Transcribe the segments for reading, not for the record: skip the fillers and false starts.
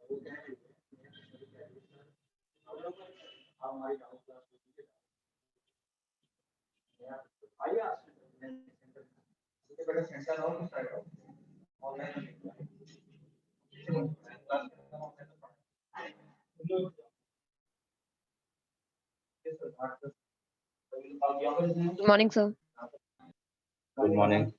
Good morning, sir. Good morning.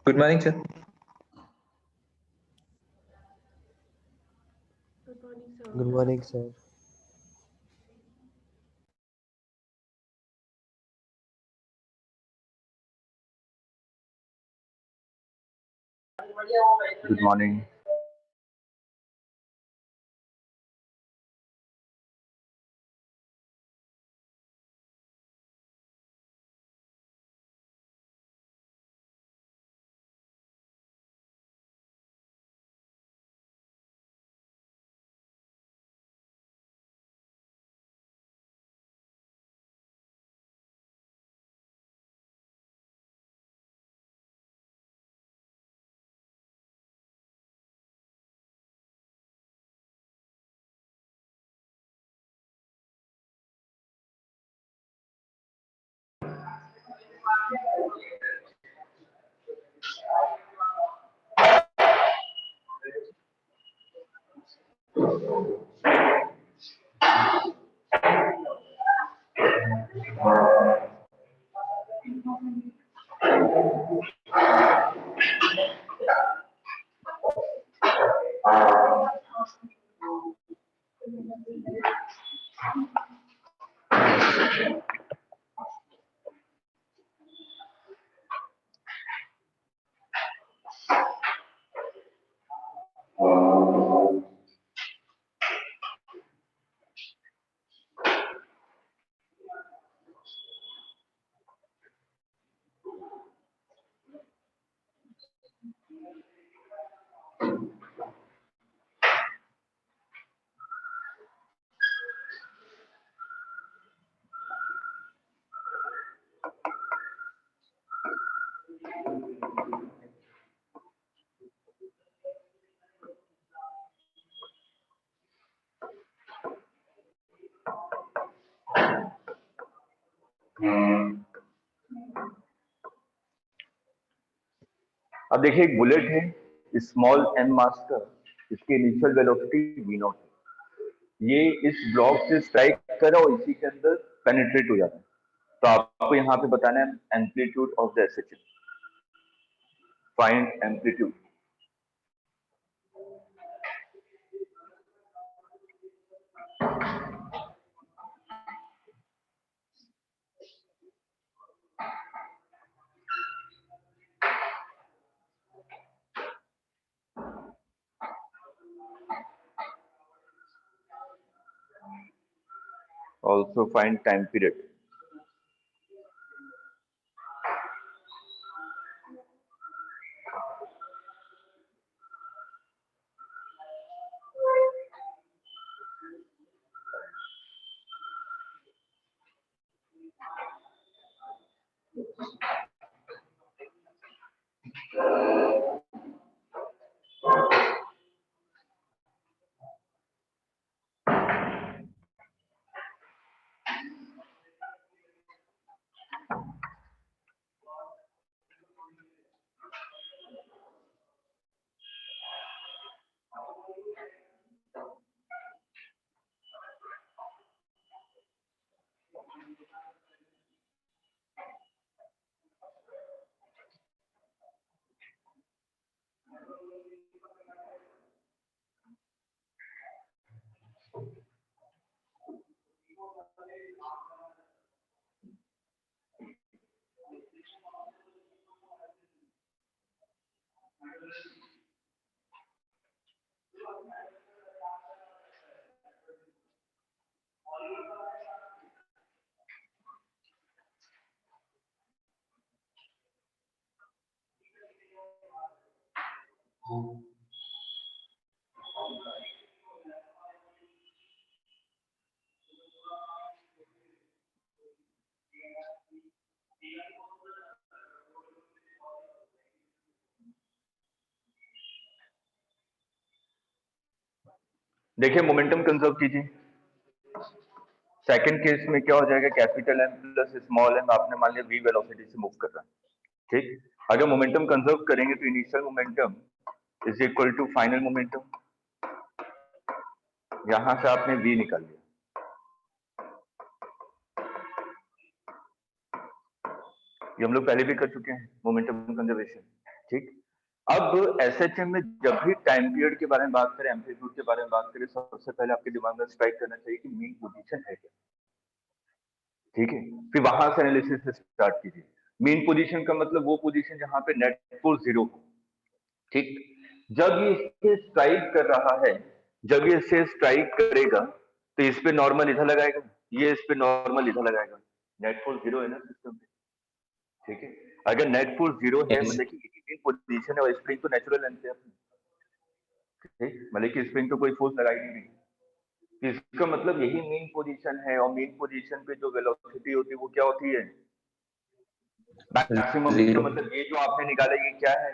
Good morning, sir. Good morning, sir. Good morning, sir. Good morning. अब देखिए एक bullet है small M master, इसकी initial velocity we not, ये इस block से strike कर और इसी के अंदर पेनिट्रेट हो जाता है। तो आपको यहाँ पे बताना है amplitude of the SHL, find amplitude. Also find time period. देखिए मोमेंटम कंजर्व कीजिए। सेकंड केस में क्या हो जाएगा, capital M plus small M आपने मान लिया v वेलोसिटी से मूव कर रहा है, ठीक। अगर मोमेंटम कंजर्व करेंगे तो initial momentum is equal to final momentum, यहां से आपने v निकाल लिया। ये हम लोग पहले भी कर चुके हैं मोमेंटम कंजर्वेशन, ठीक। अब एसएचएम में जब भी टाइम पीरियड के बारे में बात करें, एम्पलीट्यूड के बारे में बात करें, सबसे पहले आपके दिमाग में स्ट्राइक करना चाहिए कि मीन पोजीशन है क्या, ठीक है। फिर वहां से एनालिसिस स्टार्ट कीजिए। मीन पोजीशन का मतलब वो पोजीशन जहां पे नेट फोर्स 0 हो, ठीक। जब ये इसे स्ट्राइक कर रहा है, जब ये इसे स्ट्राइक करेगा तो इस पे नॉर्मल इधर लगाएगा, ये इस पे नॉर्मल इधर लगाएगा। नेट फोर्स 0 है ना सिस्टम पे, ठीक है। अगर नेट फोर्स 0 है Yes. मतलब कि मीन पोजीशन है और स्प्रिंग तो नेचुरल लेंथ है अपनी, ठीक। मतलब कि स्प्रिंग तो कोई फोर्स लगाई नहीं, इसका मतलब यही मेन पोजीशन है। और मेन पोजीशन पे जो वेलोसिटी होती है वो क्या होती है, मैक्सिमम। इसका 0. मतलब ये जो आपने निकाला ये क्या है,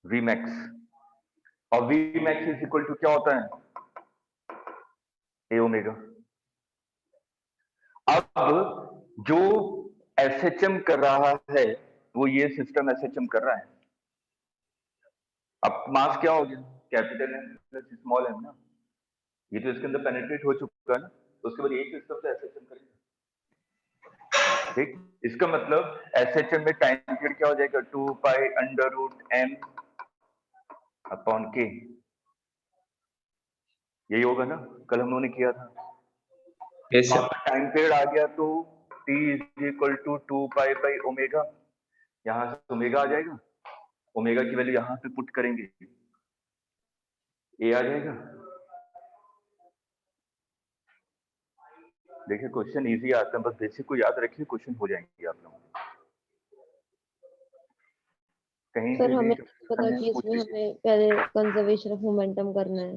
वी मैक्स। और V max is equal to क्या होता है, ए ओमेगा। अब जो एसएचएम कर रहा है वो ये सिस्टम एसएचएम कर रहा है। अब मास क्या हो गया, capital M plus small M ना, ये तो इसके अंदर पेनिट्रेट हो चुका है ना, तो उसके बाद यही सिस्टम से एसएचएम करेंगे, ठीक। इसका मतलब एसएचएम में टाइम पीरियड क्या हो जाएगा, 2 pi under root M upon K, यही होगा ना, कल हम लोगों ने किया था। Yes, sir. आपका टाइम पीरियड आ गया तो t is equal to 2 pi by omega, यहां से ओमेगा आ जाएगा, ओमेगा की वैल्यू यहां पे पुट करेंगे, ए आ जाएगा। देखिए क्वेश्चन इजी आता है, बस बेसिक को याद रखिए, क्वेश्चन हो जाएंगे आप लोग कहीं सर से भी हमें पता कि पूछ इसमें लीजिए। हमें पहले कंजर्वेशन ऑफ मोमेंटम करना है।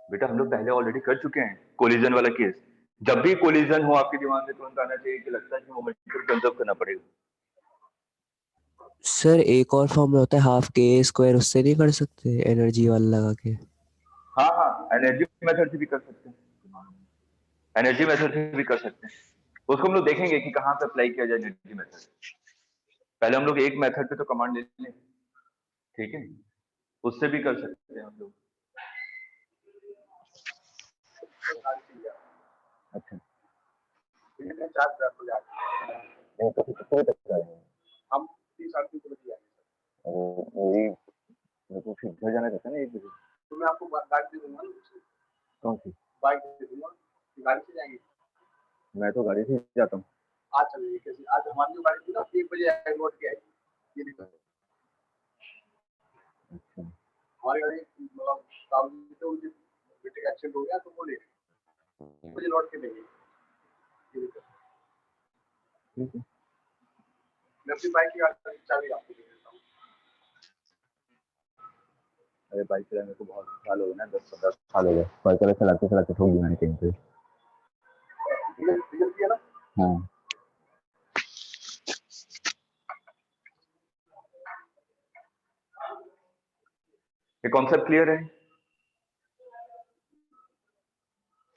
बेटा हम लोग पहले ऑलरेडी कर चुके हैं कोलिजन वाला केस। जब भी कोलिजन हो आपके दिमाग में तुरंत आना चाहिए कि लगता है कि मोमेंटम कंजर्व करना पड़ेगा। सर एक और फॉर्मूला होता है हाफ के स्क्वायर, उससे नहीं कर सकते एनर्जी वाला लगा के? हाँ हाँ, एनर्जी मेथड से भी कर सकते हैं, एनर्जी मेथड से भी कर सकते हैं। उसको हम लोग देखेंगे कि कहाँ पे अप्लाई किया जाए एनर्जी मेथड। पहले हम लोग एक मेथड पे तो कमांड ले लें, ठीक है, उससे भी कर सकते हैं हम लोग। अच्छा हम 3-3:30 बजे आएंगे। मेरे को फिर घर जाना रहता है ना 1 बजे, तो मैं आपको गाड़ी दे दूंगा। कौन सी बाइक दे दूंगा, गाड़ी से जाएंगे। मैं तो गाड़ी से जाता हूँ। आज चलेंगे कैसे, आज हमारी जो गाड़ी थी ना 1 बजे लौट के आएगी, ये दिक्कत है। अच्छा, हमारी गाड़ी मतलब सामने से उनके बेटे का एक्सीडेंट हो गया तो वो ले 1 बजे लौट के देंगे, ये दिक्कत है। ठीक है, मैं अपनी बाइक की चाबी आपको दे देता हूँ। अरे बाइक चलाने को बहुत साल हो गए ना, 10-15 साल हो गए, बाइक चलाते चलाते ठोक दी मैंने कहीं पे। हाँ ये कॉन्सेप्ट क्लियर है?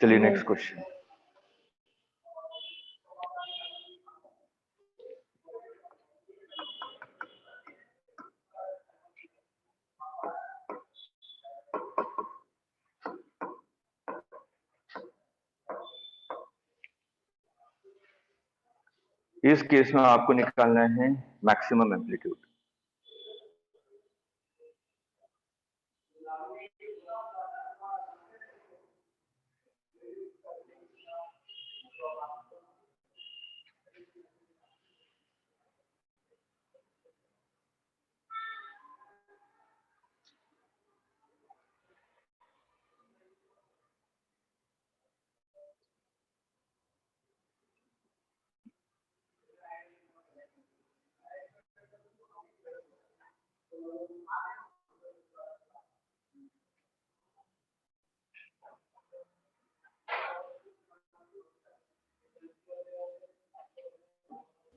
चलिए यस। Next question. इस केस में आपको निकालना है मैक्सिमम एम्पलीट्यूड।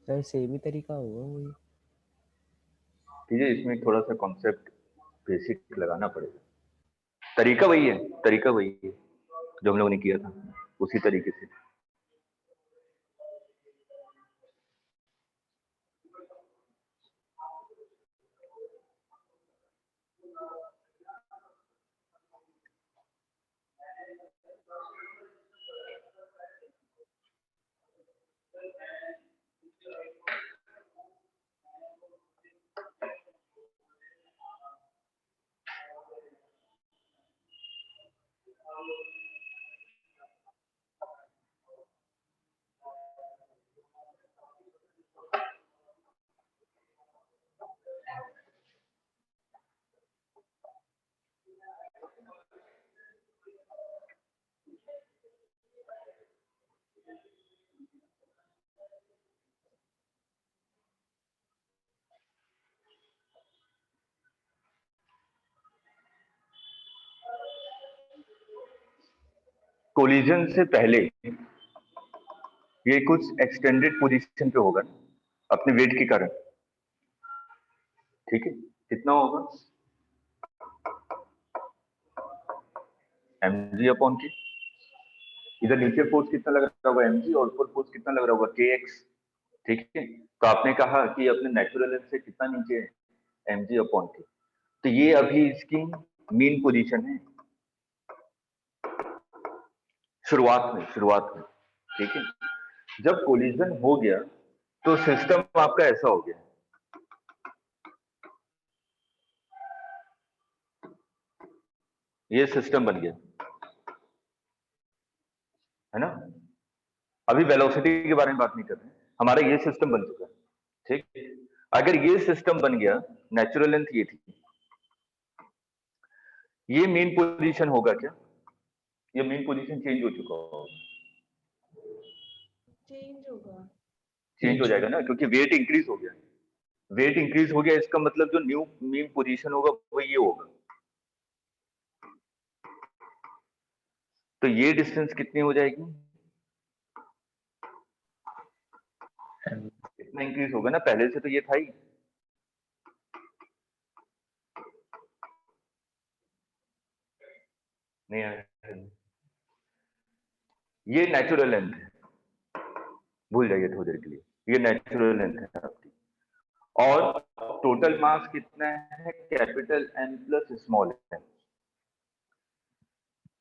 सर सेम ही तरीका होगा वही। ठीक है, इसमें थोड़ा सा कॉन्सेप्ट बेसिक लगाना पड़ेगा। तरीका वही है, तरीका वही है जो हम लोगों ने किया था, उसी तरीके से। कोलिजन से पहले ये कुछ एक्सटेंडेड पोजीशन पे होगा अपने वेट के कारण। ठीक है, कितना होगा? mg अपॉन के, इधर नीचे फोर्स कितना लग रहा होगा mg, और ऊपर फोर्स कितना लग रहा होगा kx। ठीक है, तो आपने कहा कि अपने नेचुरल लेंथ से कितना नीचे है mg अपॉन के, तो ये अभी इसकी मीन पोजीशन है शुरुआत में। ठीक है, जब कोलिजन हो गया तो सिस्टम आपका ऐसा हो गया, ये सिस्टम बन गया है ना। अभी वेलोसिटी के बारे में बात नहीं कर रहे, हमारा ये सिस्टम बन चुका है। ठीक, अगर ये सिस्टम बन गया, नेचुरल लेंथ ये थी, ये मेन पोजीशन होगा क्या? ये मेन पोजीशन चेंज हो चुका होगा, चेंज हो जाएगा ना, क्योंकि वेट इंक्रीज हो गया। वेट इंक्रीज हो गया, इसका मतलब जो न्यू मेन पोजीशन होगा वो ये होगा। तो ये डिस्टेंस कितनी हो जाएगी? इतना इंक्रीज होगा ना, पहले से तो ये था ही। नहीं आया, ये नेचुरल लेंथ है, भूल जाइए थोड़ी देर के लिए, ये नेचुरल लेंथ है आपकी। और टोटल मास कितना है? Capital N plus small N.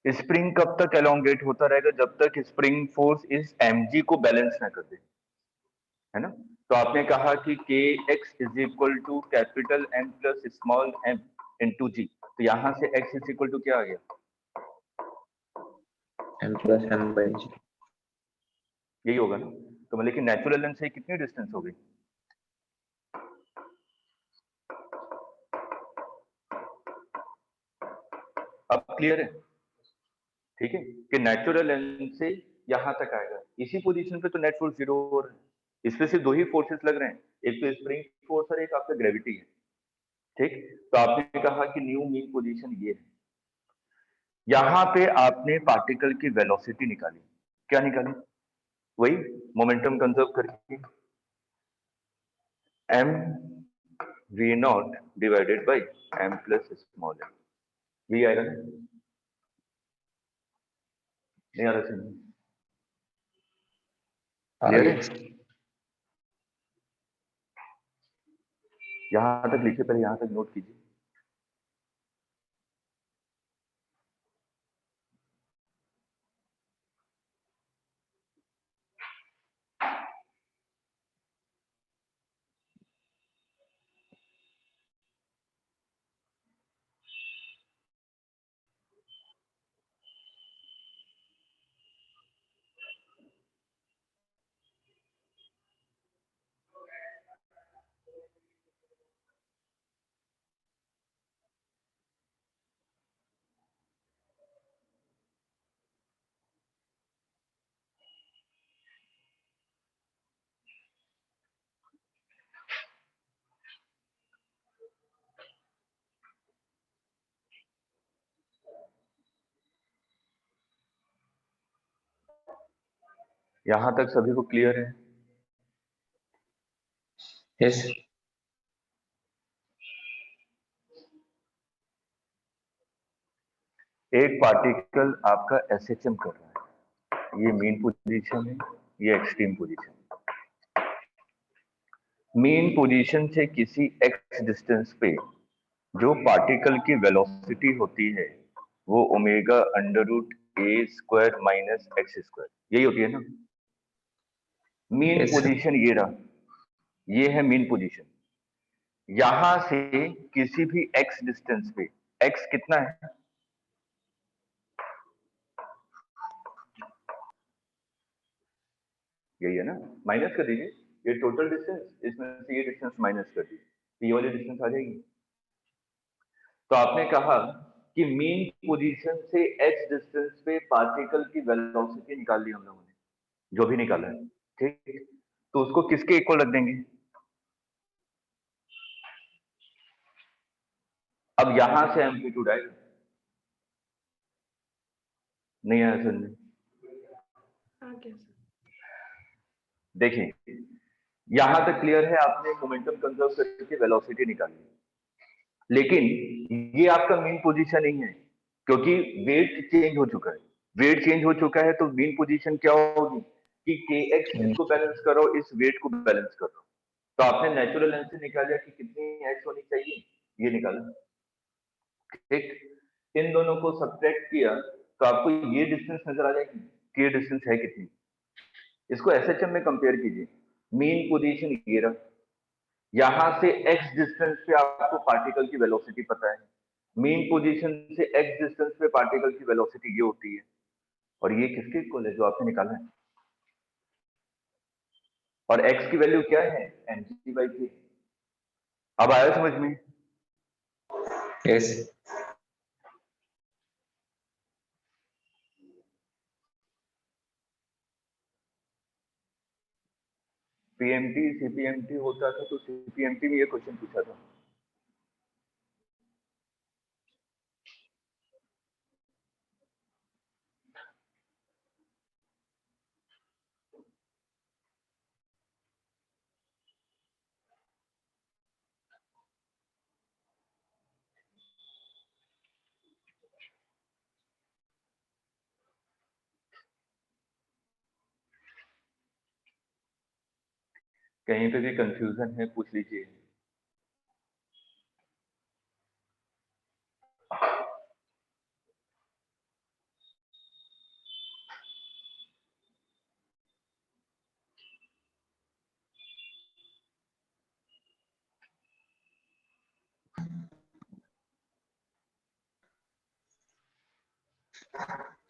Spring कब तक एलोंगेट होता रहेगा? जब तक स्प्रिंग फोर्स इस mg को बैलेंस ना कर दे, है ना। तो आपने कहा कि kx is equal to capital N plus small M into G, तो यहां से x इज इक्वल टू क्या आ गया? m plus m by g। यही होगा ना। तो मतलब कि नेचुरल लेंथ से कितनी डिस्टेंस हो गई? अब क्लियर है? ठीक है, कि नेचुरल लेंथ से यहां तक आएगा, इसी पोजीशन पे तो नेट फोर्स जीरो हो रहा है। इसमें सिर्फ दो ही फोर्सेस लग रहे हैं, एक तो स्प्रिंग फोर्स और एक आपका ग्रेविटी है। ठीक, तो आपने कहा कि न्यू मीन पोजीशन ये है। यहां पे आपने पार्टिकल की वेलोसिटी निकाली, क्या निकाली? वही मोमेंटम कंजर्व करके, m v naught divided by m plus small M. ये आएगा ना? नहीं आ रहा सही? क्लियर है? यहां तक लिखिए, पहले यहां तक नोट कीजिए। यहां तक सभी को क्लियर है? यस। एक पार्टिकल आपका एसएचएम कर रहा है, ये मीन पोजीशन है, ये एक्सट्रीम पोजीशन है। मीन पोजीशन से किसी एक्स डिस्टेंस पे जो पार्टिकल की वेलोसिटी होती है वो ओमेगा अंडर रूट ए स्क्वायर माइनस एक्स स्क्वायर, यही होती है ना। Mean Yes, sir. पोजीशन ये रहा, ये है मीन पोजीशन। यहां से किसी भी एक्स डिस्टेंस पे, एक्स कितना है? यही है ना, माइनस कर दीजिए, ये टोटल डिस्टेंस, इसमें से ये डिस्टेंस माइनस कर दीजिए, ये वाली डिस्टेंस आ जाएगी। तो आपने कहा कि मीन पोजीशन से एक्स डिस्टेंस पे पार्टिकल की वेलोसिटी निकाल ली हम लोगों ने, जो भी निकाला है, ठीक। तो उसको किसके इक्वल रख देंगे? अब यहां से एम्पलीट्यूड आएगा, नहीं आया समझ में? देखिए यहां तक क्लियर है, आपने मोमेंटम कंजर्व करके वेलोसिटी निकाली, लेकिन ये आपका मीन पोजीशन नहीं है, क्योंकि वेट चेंज हो चुका है। वेट चेंज हो चुका है तो मीन पोजीशन क्या होगी कि के एक्स इसको बैलेंस करो, इस वेट को बैलेंस करो। तो आपने नेचुरल लेंथ से निकाला कि कितनी एक्स होनी चाहिए, ये निकाला, ठीक। इन दोनों को सब्ट्रैक्ट किया तो आपको ये डिस्टेंस नजर आ जाएगी कि ये डिस्टेंस है कितनी। इसको एसएचएम में कंपेयर कीजिए, मीन पोजीशन ये रहा, यहां से एक्स डिस्टेंस पे आपको पार्टिकल की वेलोसिटी पता है, मीन पोजीशन से एक्स डिस्टेंस पे पार्टिकल की वेलोसिटी ये होती है, और ये किसके इक्वल है जो आपने निकाला है? और एक्स की वैल्यू क्या है? mc/k। अब आया समझ में? Yes. पीएमटी सीपीएमटी होता था तो सीपीएमटी में ये क्वेश्चन पूछा था। कहीं पे भी कंफ्यूजन है पूछ लीजिए।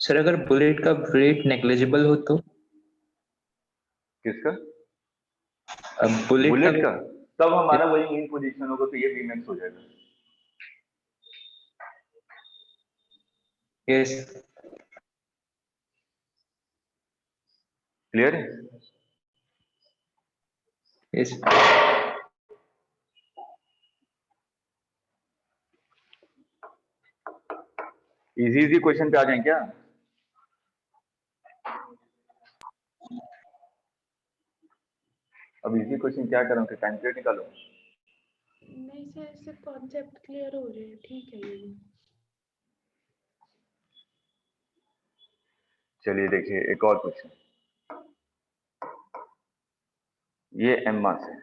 सर अगर बुलेट का वेट नेग्लिजिबल हो तो? किसका? बुलेट बुलेट का। का? तब हमारा वही मीन पोजीशन होगा, तो ये वीमैक्स हो जाएगा। यस। क्लियर है? यस। इजी इजी क्वेश्चन पे आ जाएं क्या? अब इजी क्वेश्चन क्या करूं कि टाइम पीरियड निकालो? नहीं सर, सिर्फ कॉन्सेप्ट क्लियर हो रहे हैं, ठीक है ये। चलिए देखिए एक और क्वेश्चन, ये एम मास है,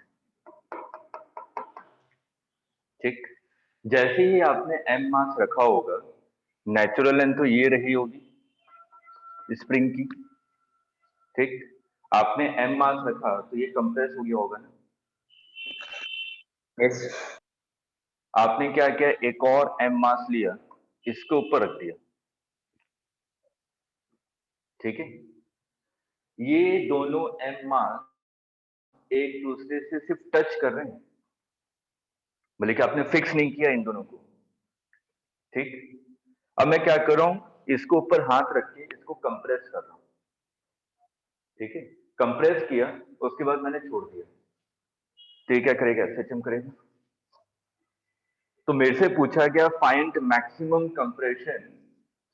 ठीक। जैसे ही आपने एम मास रखा होगा, नेचुरल लेंथ तो ये रही होगी स्प्रिंग की, ठीक। आपने एम मास रखा तो ये कंप्रेस हो गया होगा ना। यस। आपने क्या किया, एक और एम मास लिया, इसके ऊपर रख दिया, ठीक है। ये दोनों एम मास एक दूसरे से सिर्फ टच कर रहे हैं, बोले कि आपने फिक्स नहीं किया इन दोनों को, ठीक। अब मैं क्या कर रहा हूं, इसको ऊपर हाथ रख के इसको कंप्रेस कर रहा हूं, ठीक है। कंप्रेस किया, उसके बाद मैंने छोड़ दिया, तो ये क्या करेगा, एसएचएम करेगा। तो मेरे से पूछा गया find maximum compression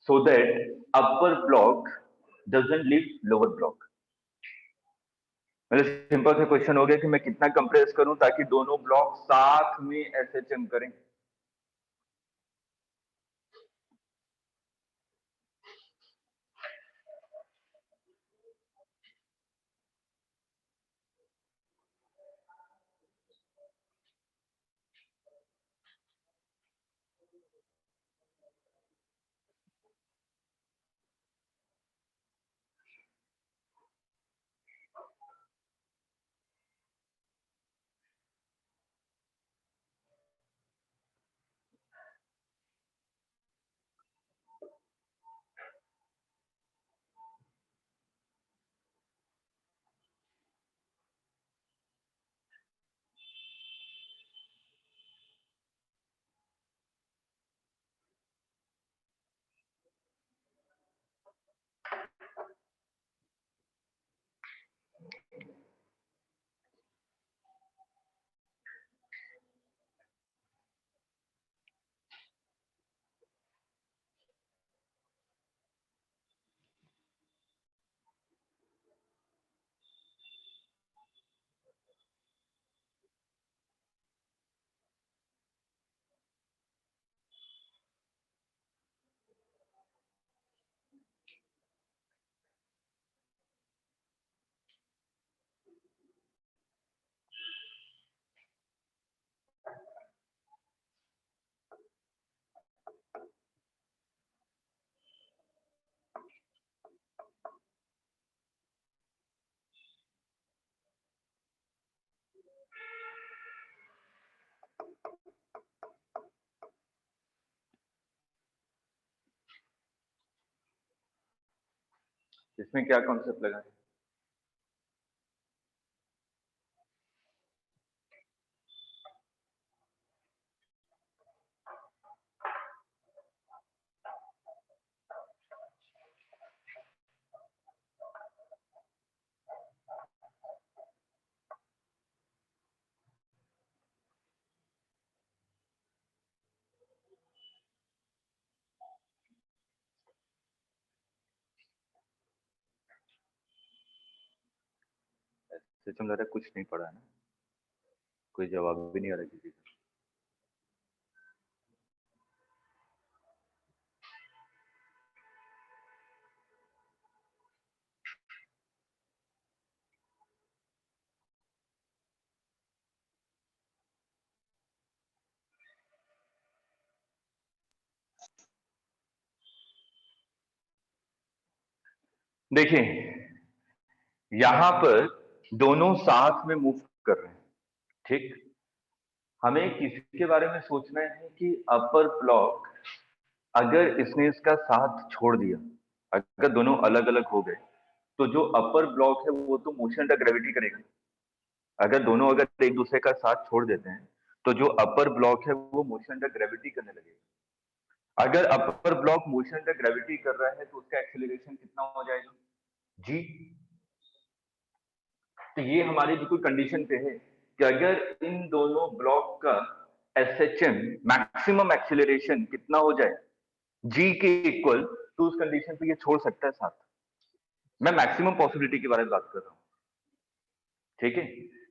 so that upper block doesn't leave lower block. मतलब सिंपल सा क्वेश्चन हो गया कि मैं कितना कंप्रेस करूं ताकि दोनों ब्लॉक साथ में एसएचएम करें। इसमें क्या कॉन्सेप्ट लगा? सिस्टम लग रहा है कुछ नहीं पढ़ा है ना, कोई जवाब भी नहीं आ रहा किसी का। देखिए यहां पर दोनों साथ में मूव कर रहे हैं, ठीक। हमें किसके बारे में सोचना है कि अपर ब्लॉक अगर इसने इसका साथ छोड़ दिया, अगर दोनों अलग अलग हो गए, तो जो अपर ब्लॉक है वो तो मोशन अंडर ग्रेविटी करेगा। अगर दोनों अगर एक दूसरे का साथ छोड़ देते हैं तो जो अपर ब्लॉक है वो मोशन अंडर ग्रेविटी करने लगेगा। अगर अपर ब्लॉक मोशन अंडर ग्रेविटी कर रहा है तो उसका एक्सेलरेशन कितना हो जाएगा? जी। तो ये हमारी बिल्कुल कंडीशन पे है कि अगर इन दोनों ब्लॉक का एसएचएम मैक्सिमम एक्सेलरेशन कितना हो जाए, जी के इक्वल, तो उस कंडीशन पे ये छोड़ सकता है साथ। मैं मैक्सिमम पॉसिबिलिटी के बारे में बात कर रहा हूं, ठीक है।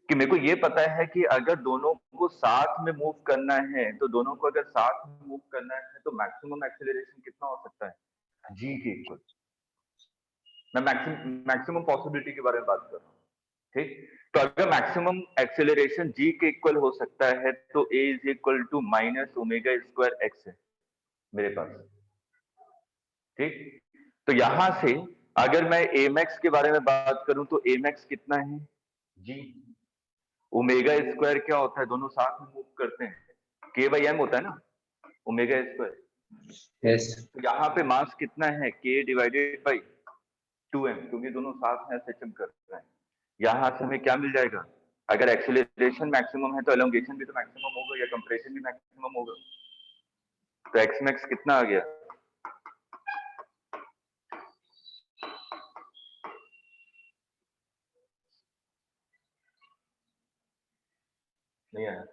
कि मेरे को ये पता है कि अगर दोनों को साथ में मूव करना है, तो दोनों को अगर साथ में मूव करना है तो मैक्सिमम एक्सेलरेशन कितना हो सकता है? जी के इक्वल। मैं मैक्सिमम पॉसिबिलिटी के बारे में बात कर रहा हूँ, ठीक। तो अगर मैक्सिमम एक्सेलरेशन जी के इक्वल हो सकता है तो A is equal to minus omega square X है मेरे पास, ठीक। तो यहां से अगर मैं एमएक्स के बारे में बात करूं तो एमएक्स कितना है? जी। ओमेगा स्क्वायर क्या होता है? दोनों साथ में मूव करते हैं, के बाई एम होता है ना ओमेगा स्क्वायर। यस तो यहाँ पे मास कितना है? के डिवाइडेड बाई 2m, क्योंकि दोनों साथ में एसएचएम कर रहे हैं। यहाँ से हमें क्या मिल जाएगा? अगर एक्सेलरेशन मैक्सिमम है तो एलोंगेशन भी तो मैक्सिमम होगा या कंप्रेशन भी मैक्सिमम होगा। तो एक्स मैक्स कितना आ गया? नहीं आया।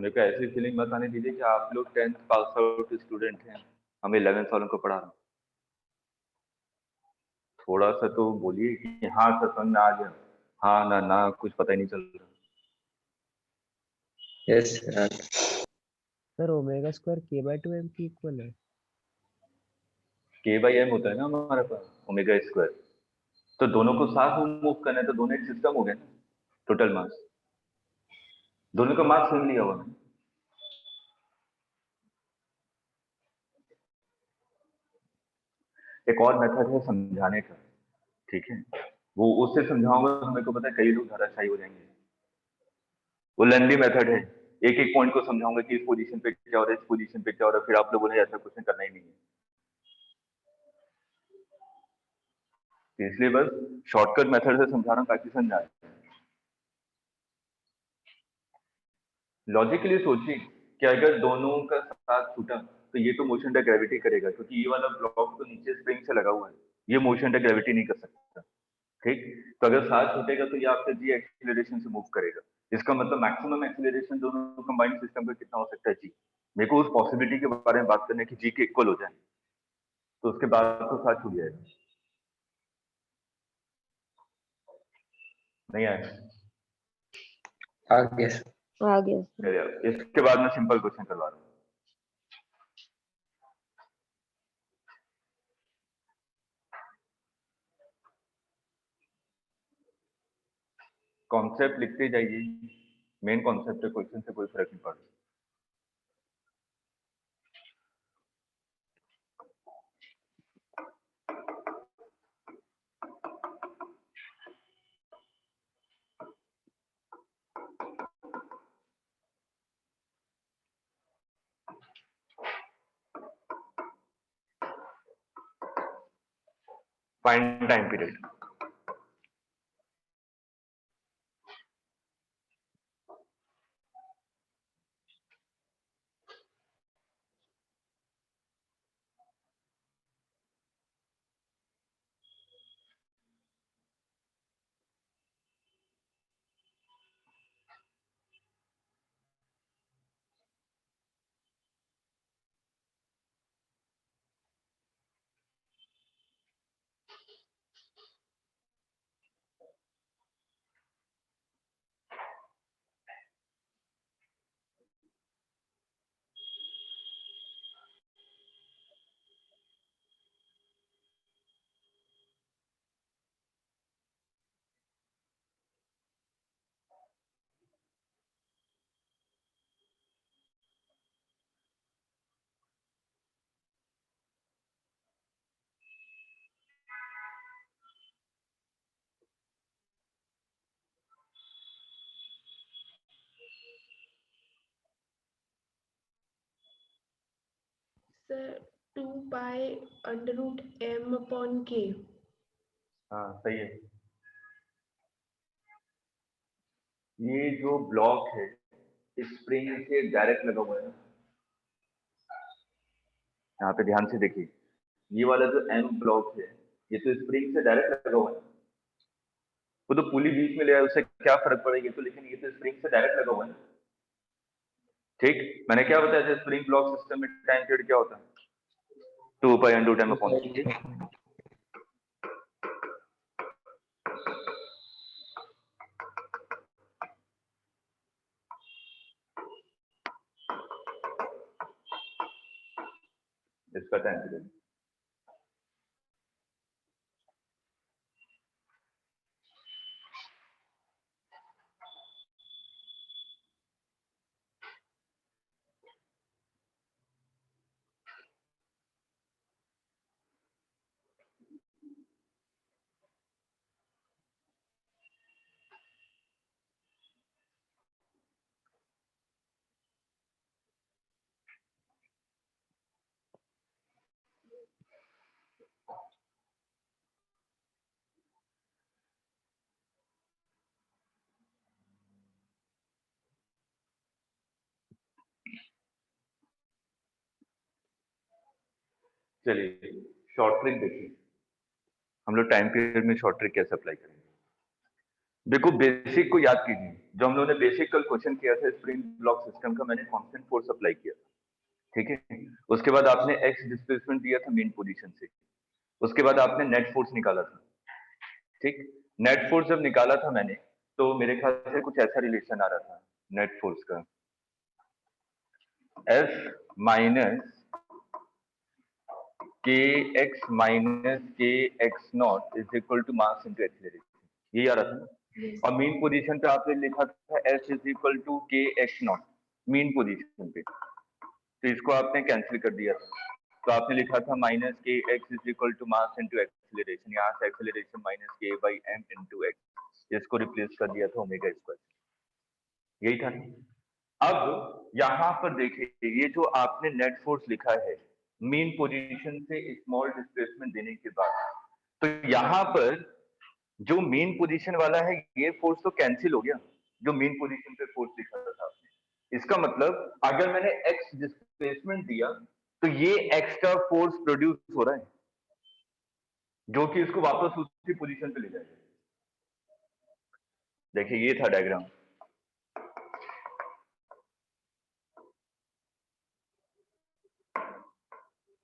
मेरे को ऐसी फीलिंग मत आने दीजिए कि आप लोग 10th पास आउट स्टूडेंट हैं, हम 11 सालों को पढ़ा रहा हूँ। थोड़ा सा तो बोलिए कि हाँ सर समझ में आ गया, हाँ ना ना कुछ पता ही नहीं चल रहा। Yes sir. Sir omega square k/2m की इक्वल है। के बाई एम होता है ना हमारे पास ओमेगा स्क्वायर, तो दोनों को साथ में मूव करना है, तो दोनों एक सिस्टम हो गया ना, टोटल मास, दोनों का मास सेम लिया हुआ है। एक और मेथड है समझाने का, ठीक है, वो उससे समझाऊंगा तो मेरे को पता है कई लोग धराशायी हो जाएंगे। वो लेंदी मेथड है, एक एक पॉइंट को समझाऊंगा कि इस पोजीशन पे क्या हो रहा है, इस पोजीशन पे क्या हो रहा है, फिर आप लोगों ने ऐसा क्वेश्चन करना ही नहीं है। तो इसलिए बस शॉर्टकट मेथड से समझा रहा हूँ ताकि समझ आए। लॉजिकली सोचिए कि अगर दोनों का साथ छूटा तो ये तो मोशन टू ग्रेविटी करेगा, क्योंकि ये वाला ब्लॉक तो नीचे स्प्रिंग से लगा हुआ है, ये मोशन टू ग्रेविटी नहीं कर सकता। ठीक, तो अगर साथ छूटेगा तो ये आपका जी एक्सीलरेशन से मूव करेगा। इसका मतलब मैक्सिमम एक्सीलरेशन दोनों कंबाइंड सिस्टम का कितना हो सकता है जी। मेरे को उस पॉसिबिलिटी के बारे में बात करना है कि जी के इक्वल हो जाए, तो उसके बाद तो साथ छूट जाएगा। नहीं आया? आ गया सर। आ गया सर। चलिए, इसके बाद मैं सिंपल क्वेश्चन करवा रहा हूँ। कॉन्सेप्ट लिखते जाइए, मेन कॉन्सेप्ट है, क्वेश्चन से कोई फर्क नहीं पड़ता। Find time period. Sir 2π√m/k। हाँ सही है। ये जो ब्लॉक है स्प्रिंग से डायरेक्ट लगा हुआ है ना, यहाँ पे ध्यान से देखिए, ये वाला जो एम ब्लॉक है ये तो स्प्रिंग से डायरेक्ट लगा हुआ है। वो तो पुली बीच में ले आया, उससे क्या फर्क पड़ेगा, तो लेकिन ये तो स्प्रिंग से डायरेक्ट लगा हुआ है। ठीक, मैंने क्या बताया था, स्प्रिंग ब्लॉक सिस्टम में टाइम पीरियड क्या होता है, 2π/m/k। इसका टाइम पीरियड। चलिए शॉर्ट ट्रिक देखिए, हम लोग टाइम पीरियड में शॉर्ट ट्रिक कैसे अप्लाई करेंगे। देखो बेसिक को याद कीजिए, जो हम लोगों ने बेसिक कल क्वेश्चन किया था स्प्रिंग ब्लॉक सिस्टम का, मैंने कांस्टेंट फोर्स अप्लाई किया था, ठीक है। उसके बाद आपने एक्स डिस्प्लेसमेंट दिया था मेन पोजीशन से, उसके बाद आपने नेट फोर्स निकाला था, ठीक। नेट फोर्स जब निकाला था मैंने, तो मेरे ख्याल से कुछ ऐसा रिलेशन आ रहा था नेट फोर्स का, F minus K x minus K x naught is equal to mass into acceleration, यही आ रहा था ना। Yes. और मीन पोजीशन पे आपने लिखा था F इज इक्वल टू के एक्स नॉट मीन पोजीशन पे, तो इसको आपने कैंसिल कर दिया था, तो आपने लिखा था minus K x is equal to mass into acceleration, यहाँ से acceleration minus K by M into x, इसको रिप्लेस कर दिया था ओमेगा स्क्वायर, यही था। अब यहाँ पर देखिए, ये जो आपने नेट फोर्स लिखा है मीन पोजीशन से स्मॉल डिस्प्लेसमेंट देने के बाद, तो यहाँ पर जो मीन पोजीशन वाला है ये फोर्स तो कैंसिल हो गया, जो मीन पोजीशन पे फोर्स लिखा था आपने। इसका मतलब अगर मैंने एक्स डिस्प्लेसमेंट दिया तो ये एक्स्ट्रा फोर्स प्रोड्यूस हो रहा है, जो कि इसको वापस उसी पोजीशन पे ले जाएगा। देखिए ये था डायग्राम,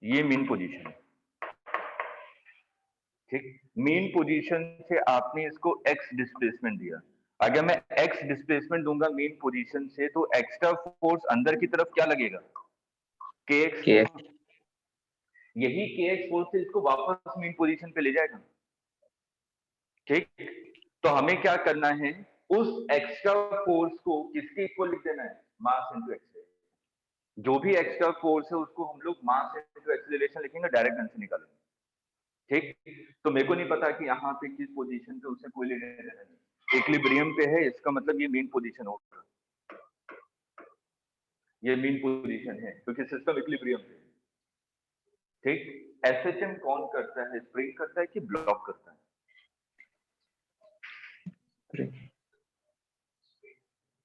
ये मीन पोजीशन है, ठीक। मीन पोजीशन से आपने इसको एक्स डिस्प्लेसमेंट दिया, अगर मैं एक्स डिस्प्लेसमेंट दूंगा मीन पोजीशन से, तो एक्स्ट्रा फोर्स अंदर की तरफ क्या लगेगा, के एक्स, यही के एक्स फोर्स से इसको वापस मीन पोजीशन पे ले जाएगा, ठीक। तो हमें क्या करना है, उस एक्स्ट्रा फोर्स को किसके इक्वल लिख देना है, मास इंटू एक्सीलरेशन। जो भी एक्स्ट्रा फोर्स है उसको हम लोग मास इंटू एक्सीलरेशन लिखेंगे, डायरेक्ट आंसर निकालेंगे, ठीक। तो मेरे को नहीं पता कि यहाँ पे किस पोजीशन पे उसे कोई लेने देना नहीं, इक्विलिब्रियम पे है, इसका मतलब ये मेन पोजीशन होगा, ये मेन पोजीशन है क्योंकि सिस्टम इक्विलिब्रियम पे, ठीक। एसएचएम कौन करता है, स्प्रिंग करता है कि ब्लॉक करता है,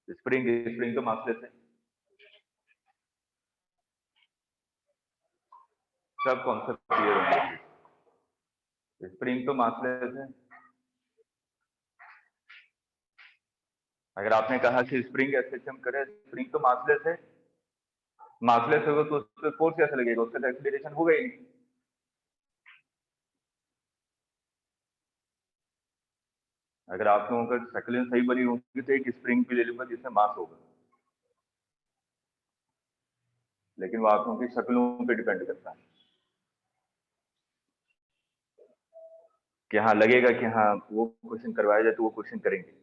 स्प्रिंग, स्प्रिंग तो मासलेस है, सब कॉन्सेप्ट क्लियर होना, स्प्रिंग तो मासलेस है। अगर आपने कहा कि स्प्रिंग एसएचएम करे, स्प्रिंग तो मासलेस है, मासलेस होगा तो उस पर फोर्स कैसे लगेगा, उसका तो एक्सीलरेशन होगा ही नहीं। अगर आप लोगों का शक्लें सही बनी होंगी तो एक स्प्रिंग भी ले लूंगा जिसमें मास होगा, लेकिन वो आप लोगों की शक्लों पे डिपेंड करता है कि हाँ लगेगा कि हाँ वो क्वेश्चन करवाया जाए तो वो क्वेश्चन करेंगे।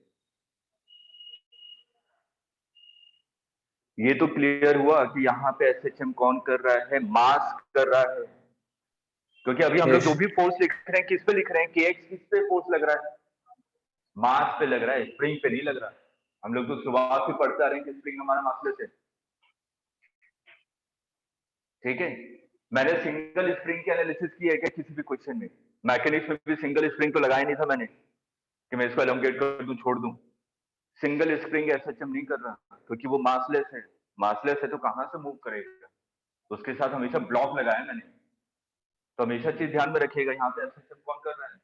ये तो क्लियर हुआ कि यहाँ पे एसएचएम कौन कर रहा है, मास कर रहा है, क्योंकि अभी हम लोग जो भी फोर्स लिख रहे हैं किस पे लिख रहे हैं, कि एक्स किस पे फोर्स लग रहा है, मास पे लग रहा है, स्प्रिंग पे नहीं लग रहा। हम लोग तो शुरुआत से पढ़ते आ रहे हैं कि स्प्रिंग हमारा मासलेस है, ठीक है। मैंने सिंगल स्प्रिंग की एनालिसिस की है क्या किसी भी क्वेश्चन में, मैकेनिक्स में भी सिंगल स्प्रिंग तो लगाया नहीं था मैंने कि मैं इसको एलोंगेट कर दूं छोड़ दूं, सिंगल स्प्रिंग एसएचएम नहीं कर रहा क्योंकि वो मासलेस है, मासलेस है तो कहां से मूव करेगा, उसके साथ हमेशा ब्लॉक लगाया मैंने, तो हमेशा चीज ध्यान में रखिएगा, यहाँ पे एसएचएम कौन कर रहा है,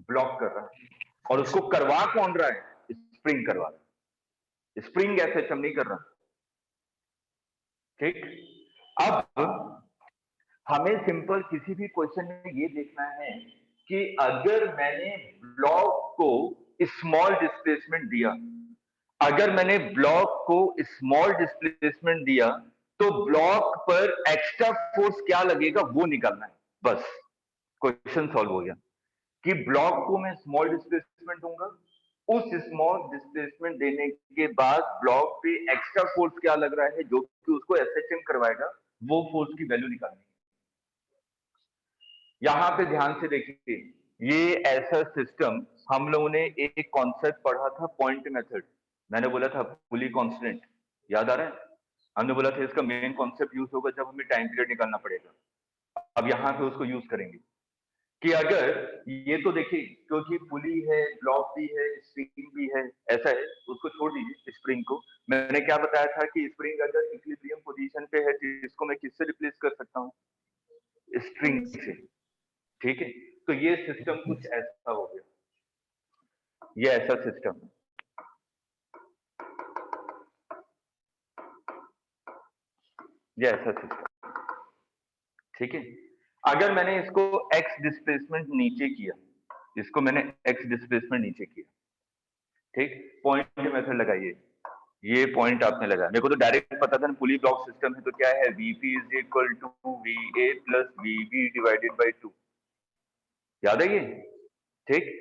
ब्लॉक कर रहा है, और उसको करवा कौन रहा है, स्प्रिंग करवा रहा है, स्प्रिंग एसएचएम नहीं कर रहा, ठीक। अब हमें सिंपल किसी भी क्वेश्चन में ये देखना है कि अगर मैंने ब्लॉक को स्मॉल डिस्प्लेसमेंट दिया, अगर मैंने ब्लॉक को स्मॉल डिस्प्लेसमेंट दिया तो ब्लॉक पर एक्स्ट्रा फोर्स क्या लगेगा वो निकालना है, बस क्वेश्चन सॉल्व हो गया कि ब्लॉक को मैं स्मॉल डिस्प्लेसमेंट दूंगा, उस स्मॉल डिस्प्लेसमेंट देने के बाद ब्लॉक पे एक्स्ट्रा फोर्स क्या लग रहा है जो कि उसको एसएचएम करवाएगा, वो फोर्स की वैल्यू निकालनी है। यहां पे ध्यान से देखिए, ये ऐसा सिस्टम हम लोगों ने एक कॉन्सेप्ट पढ़ा था पॉइंट मेथड, मैंने बोला था पुली कांस्टेंट, याद आ रहा है, हमने बोला था इसका मेन कॉन्सेप्ट यूज होगा जब हमें टाइम पीरियड निकालना पड़ेगा। अब यहाँ पे उसको यूज करेंगे कि अगर ये तो देखिए क्योंकि पुली है, ब्लॉक भी है, स्प्रिंग भी है, ऐसा है, उसको छोड़ दीजिए स्प्रिंग को। मैंने क्या बताया था कि स्प्रिंग अगर इक्विलिब्रियम पोजीशन पे है तो इसको मैं किससे रिप्लेस कर सकता हूँ, स्प्रिंग से, ठीक है। तो ये सिस्टम कुछ ऐसा हो गया, ये ऐसा सिस्टम, ये ऐसा सिस्टम, ठीक है। अगर मैंने इसको x डिस्प्लेसमेंट नीचे किया, इसको मैंने x डिस्प्लेसमेंट नीचे किया, ठीक, पॉइंट मेथड लगाइए, ये पॉइंट आपने लगाया, मेरे को तो डायरेक्ट पता था ना पुली ब्लॉक सिस्टम है तो क्या है, Vp is equal to Va plus Vb divided by 2, याद है ठीक।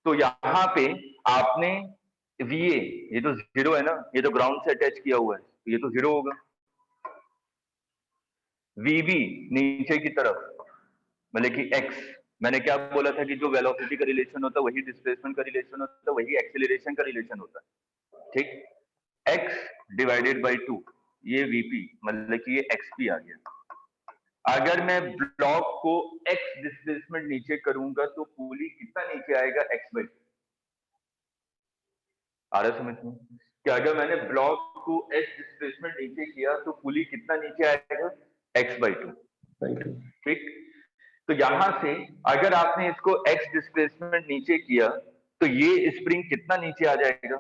तो यहाँ पे आपने Va, ये तो जीरो है ना, ये तो ग्राउंड से अटैच किया हुआ है, तो ये तो जीरो होगा। Vb नीचे की तरफ, मतलब कि x, मैंने क्या बोला था कि जो वेलोसिटी का रिलेशन होता है वही डिस्प्लेसमेंट का रिलेशन होता है, वही एक्सेलरेशन का रिलेशन होता है, ठीक। x डिवाइडेड बाई 2, ये Vp मतलब कि ये xp आ गया। अगर मैं ब्लॉक को x डिस्प्लेसमेंट नीचे करूंगा तो पुली कितना नीचे आएगा, x बाई, आ रहा समझ में कि अगर मैंने ब्लॉक को x डिस्प्लेसमेंट नीचे किया तो पुली कितना नीचे आएगा, x बाई 2, ठीक। तो यहां से अगर आपने इसको x डिस्प्लेसमेंट नीचे किया तो ये स्प्रिंग कितना नीचे आ जाएगा,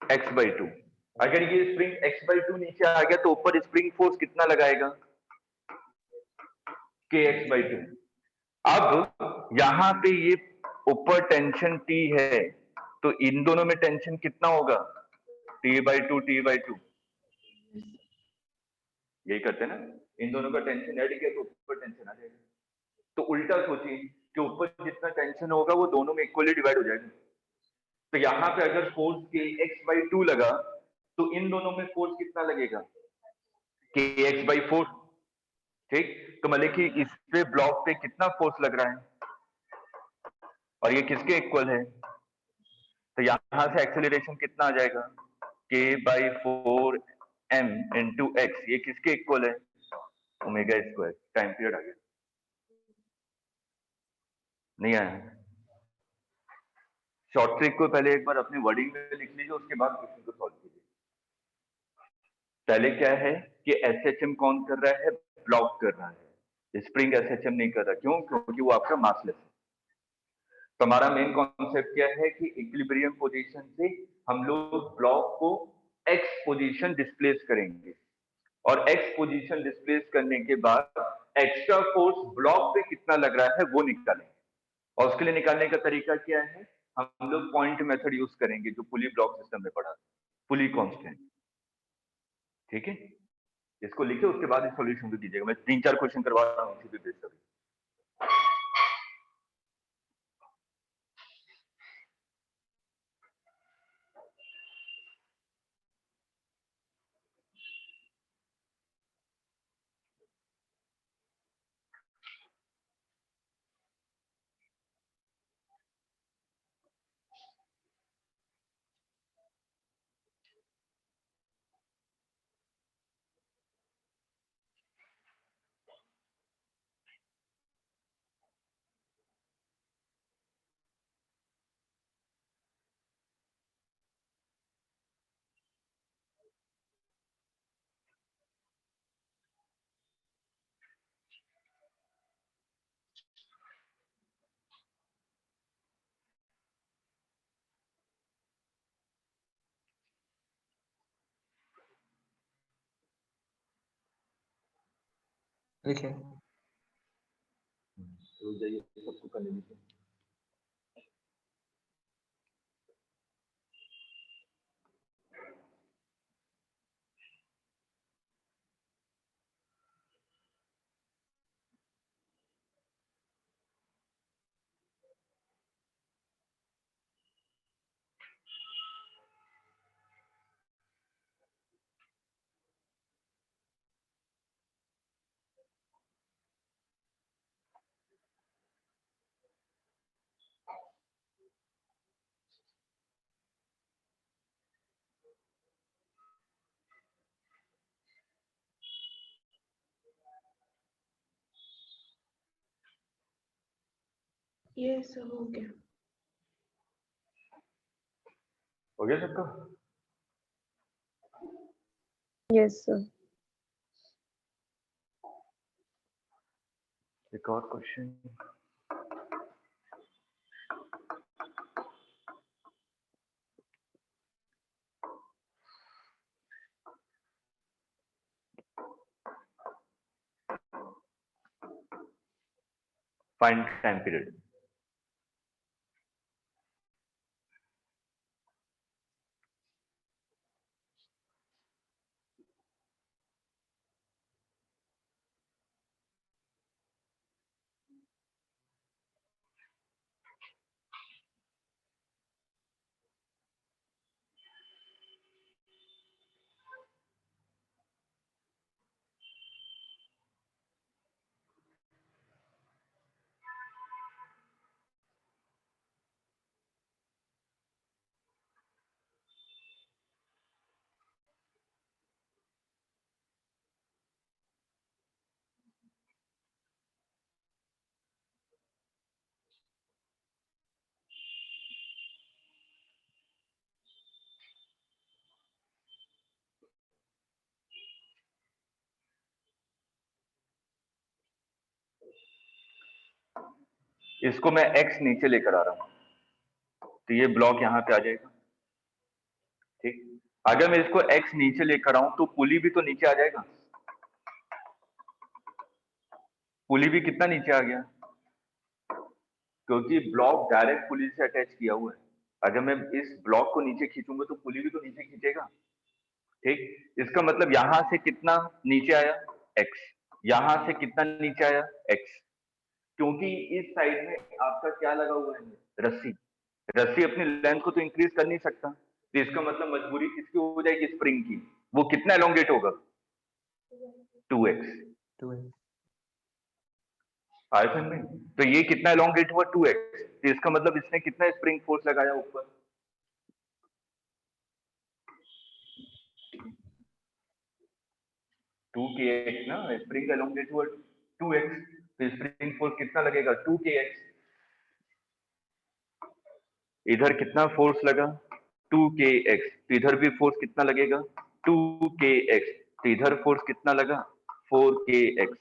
x बाई 2। अगर ये स्प्रिंग x बाई 2 नीचे आ गया तो ऊपर स्प्रिंग फोर्स कितना लगाएगा, kx बाई 2। अब यहां पे ये ऊपर टेंशन T है तो इन दोनों में टेंशन कितना होगा, T बाई 2 T बाई 2, यही करते हैं ना, इन दोनों का टेंशन ऐड किया तो ऊपर टेंशन आ जाएगा। तो उल्टा सोचिए कि ऊपर जितना टेंशन होगा वो दोनों में इक्वली डिवाइड हो जाएगा। तो यहाँ पे अगर फोर्स के x बाई 2 लगा तो इन दोनों में फोर्स कितना लगेगा, के x बाई 4, ठीक। तो मतलब कि इस पे ब्लॉक पे कितना फोर्स लग रहा है और ये किसके इक्वल है, तो यहां से एक्सेलरेशन कितना आ जाएगा, k by 4 m into x, ये किसके इक्वल है, ओमेगा स्क्वायर। टाइम पीरियड आ गया, नहीं आया। शॉर्ट ट्रिक को पहले एक बार अपनी वर्डिंग में लिख लीजिए, उसके बाद क्वेश्चन को सॉल्व कीजिए। पहले क्या है कि एसएचएम कौन कर रहा है, ब्लॉक कर रहा है, स्प्रिंग एसएचएम नहीं कर रहा, क्यों, क्योंकि वो आपका मासलेस है। तो हमारा मेन कॉन्सेप्ट क्या है कि इक्विलिब्रियम पोजीशन से हम लोग ब्लॉक को एक्स पोजीशन डिस्प्लेस करेंगे और एक्स पोजीशन डिस्प्लेस करने के बाद एक्स्ट्रा फोर्स ब्लॉक पे कितना लग रहा है वो निकालेंगे। और उसके लिए निकालने का तरीका क्या है, हम लोग पॉइंट मेथड यूज करेंगे जो पुली ब्लॉक सिस्टम में पढ़ा, पुली कांस्टेंट, ठीक है। इसको लिखे उसके बाद इस सॉल्यूशन को दीजिएगा, मैं 3-4 क्वेश्चन करवा रहा हूँ इसी पे बेस कर। लिखे तो जाइए सबको कर लीजिए। ये सब हो गया। हो गया सबका, यस सर। एक और क्वेश्चन, फाइंड टाइम पीरियड। इसको मैं x नीचे लेकर आ रहा हूं, तो ये ब्लॉक यहाँ पे आ जाएगा। ठीक, अगर मैं इसको x नीचे लेकर आऊं तो पुली भी तो नीचे आ जाएगा। पुली भी कितना नीचे आ गया, क्योंकि ब्लॉक डायरेक्ट पुली से अटैच किया हुआ है। अगर मैं इस ब्लॉक को नीचे खींचूंगा तो पुली भी तो नीचे खींचेगा। ठीक, इसका मतलब यहां से कितना नीचे आया, x, यहां से कितना नीचे आया, x, क्योंकि इस साइड में आपका क्या लगा हुआ है, रस्सी। रस्सी अपनी लेंथ को तो इंक्रीज कर नहीं सकता, तो इसका मतलब मजबूरी किसकी हो जाएगी, स्प्रिंग की। वो कितना एलोंगेट होगा, 2x। 2x। आया समझ में? तो ये कितना एलोंगेट हुआ, 2x, तो इसका मतलब इसने कितना स्प्रिंग फोर्स लगाया ऊपर, 2kx ना। स्प्रिंग एलोंगेट हुआ 2x, तो स्प्रिंग फोर्स कितना लगेगा, 2kx। इधर कितना फोर्स लगा, 2kx, तो इधर भी फोर्स कितना लगेगा, 2kx, तो इधर फोर्स कितना लगा, 4kx।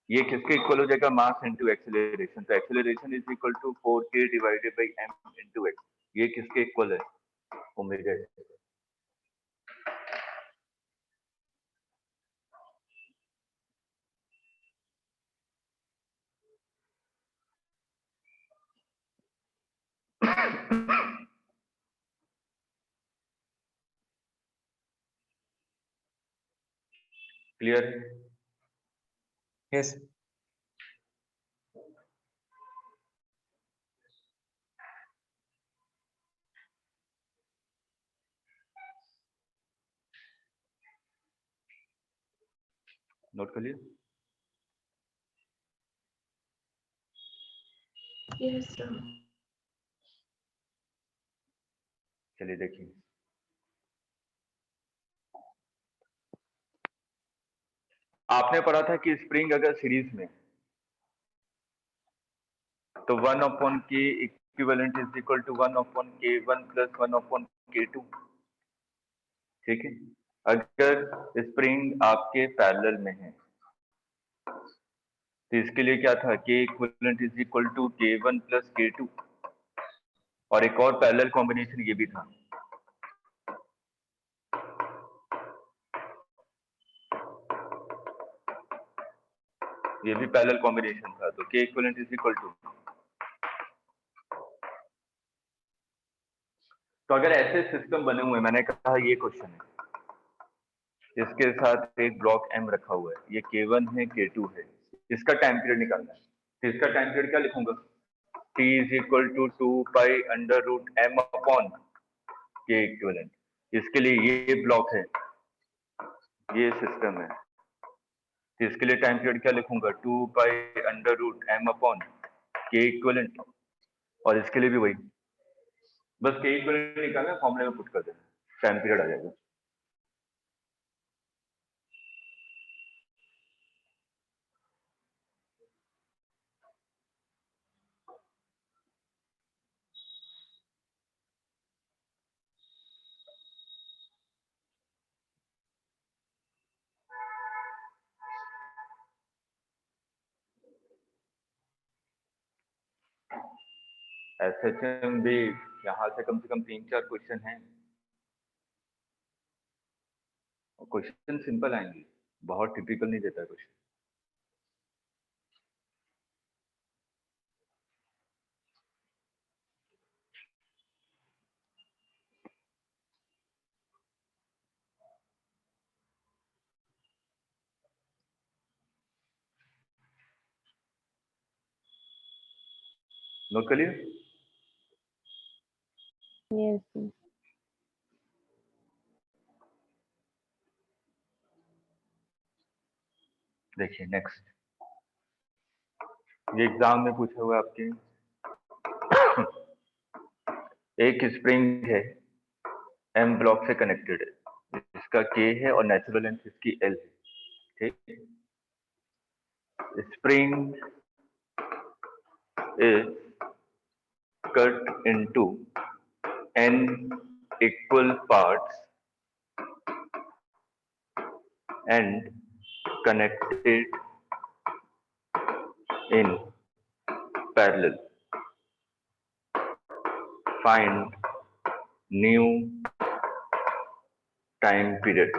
ये किसके इक्वल हो जाएगा, मास इनटू एक्सेलरेशन। तो acceleration is equal to 4k divided by m into x। ये किसके इक्वल है, ओमेगा। क्लियर है? यस। नोट कर लिया? Yes sir. चलिए देखिए, आपने पढ़ा था कि स्प्रिंग अगर सीरीज में, तो 1/k equivalent is equal to 1/k1 plus 1/k2। ठीक है, अगर स्प्रिंग आपके पैरेलल में है तो इसके लिए क्या था, k equivalent is equal to k1 plus k2। और एक और पैरेलल कॉम्बिनेशन ये भी था, ये भी पैरेलल कॉम्बिनेशन था, तो k equivalent is equal to. तो अगर ऐसे सिस्टम बने हुए, मैंने कहा ये क्वेश्चन है, इसके साथ एक ब्लॉक m रखा हुआ है, ये k1 है, k2 है, इसका टाइम पीरियड निकालना है। तो इसका टाइम पीरियड क्या लिखूंगा, t is equal to 2 pi under root m upon k equivalent. इसके लिए ये ब्लॉक है, ये सिस्टम है, तो इसके लिए टाइम पीरियड क्या लिखूंगा, 2 pi under root m upon k equivalent. और इसके लिए भी वही, बस k इक्विवेलेंट निकालना, फॉर्मूले में पुट कर देना, टाइम पीरियड आ जाएगा। SHM भी यहाँ से कम 3-4 क्वेश्चन हैं, क्वेश्चन सिंपल आएंगे, बहुत टिपिकल नहीं देता क्वेश्चन। नोट कर लिया? Yes, sir. देखिए नेक्स्ट, ये एग्जाम में पूछा हुआ है आपके। एक स्प्रिंग है, एम ब्लॉक से कनेक्टेड है, इसका के है और नेचुरल लेंथ इसकी एल है, ठीक। Spring is cut into n equal parts and connected in parallel. Find new time period.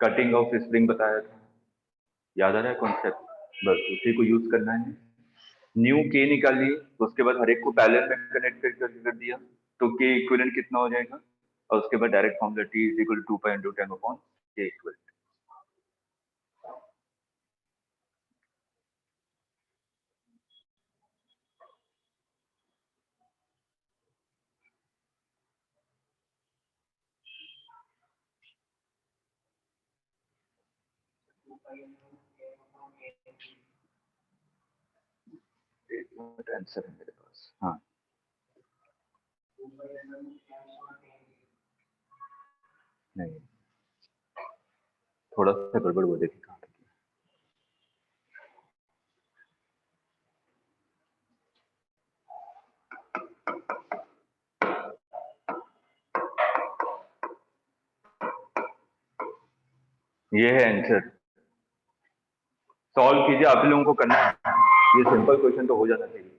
Cutting of spring बताया था, याद आ रहा है कॉन्सेप्ट? बस उसी को यूज करना है। न्यू के निकालिए, तो उसके बाद हर एक को पैरेलल में कनेक्ट कर दिया, तो के इक्विवेलेंट कितना हो जाएगा, और उसके बाद direct formula T is equal to 2 × 10 upon K equal. Answer है मेरे पास, हाँ। नहीं, थोड़ा सा गड़बड़ हो देखिए कहाँ तक है। ये है आंसर, सॉल्व कीजिए, आप लोगों को करना है, ये सिंपल क्वेश्चन तो हो जाना चाहिए।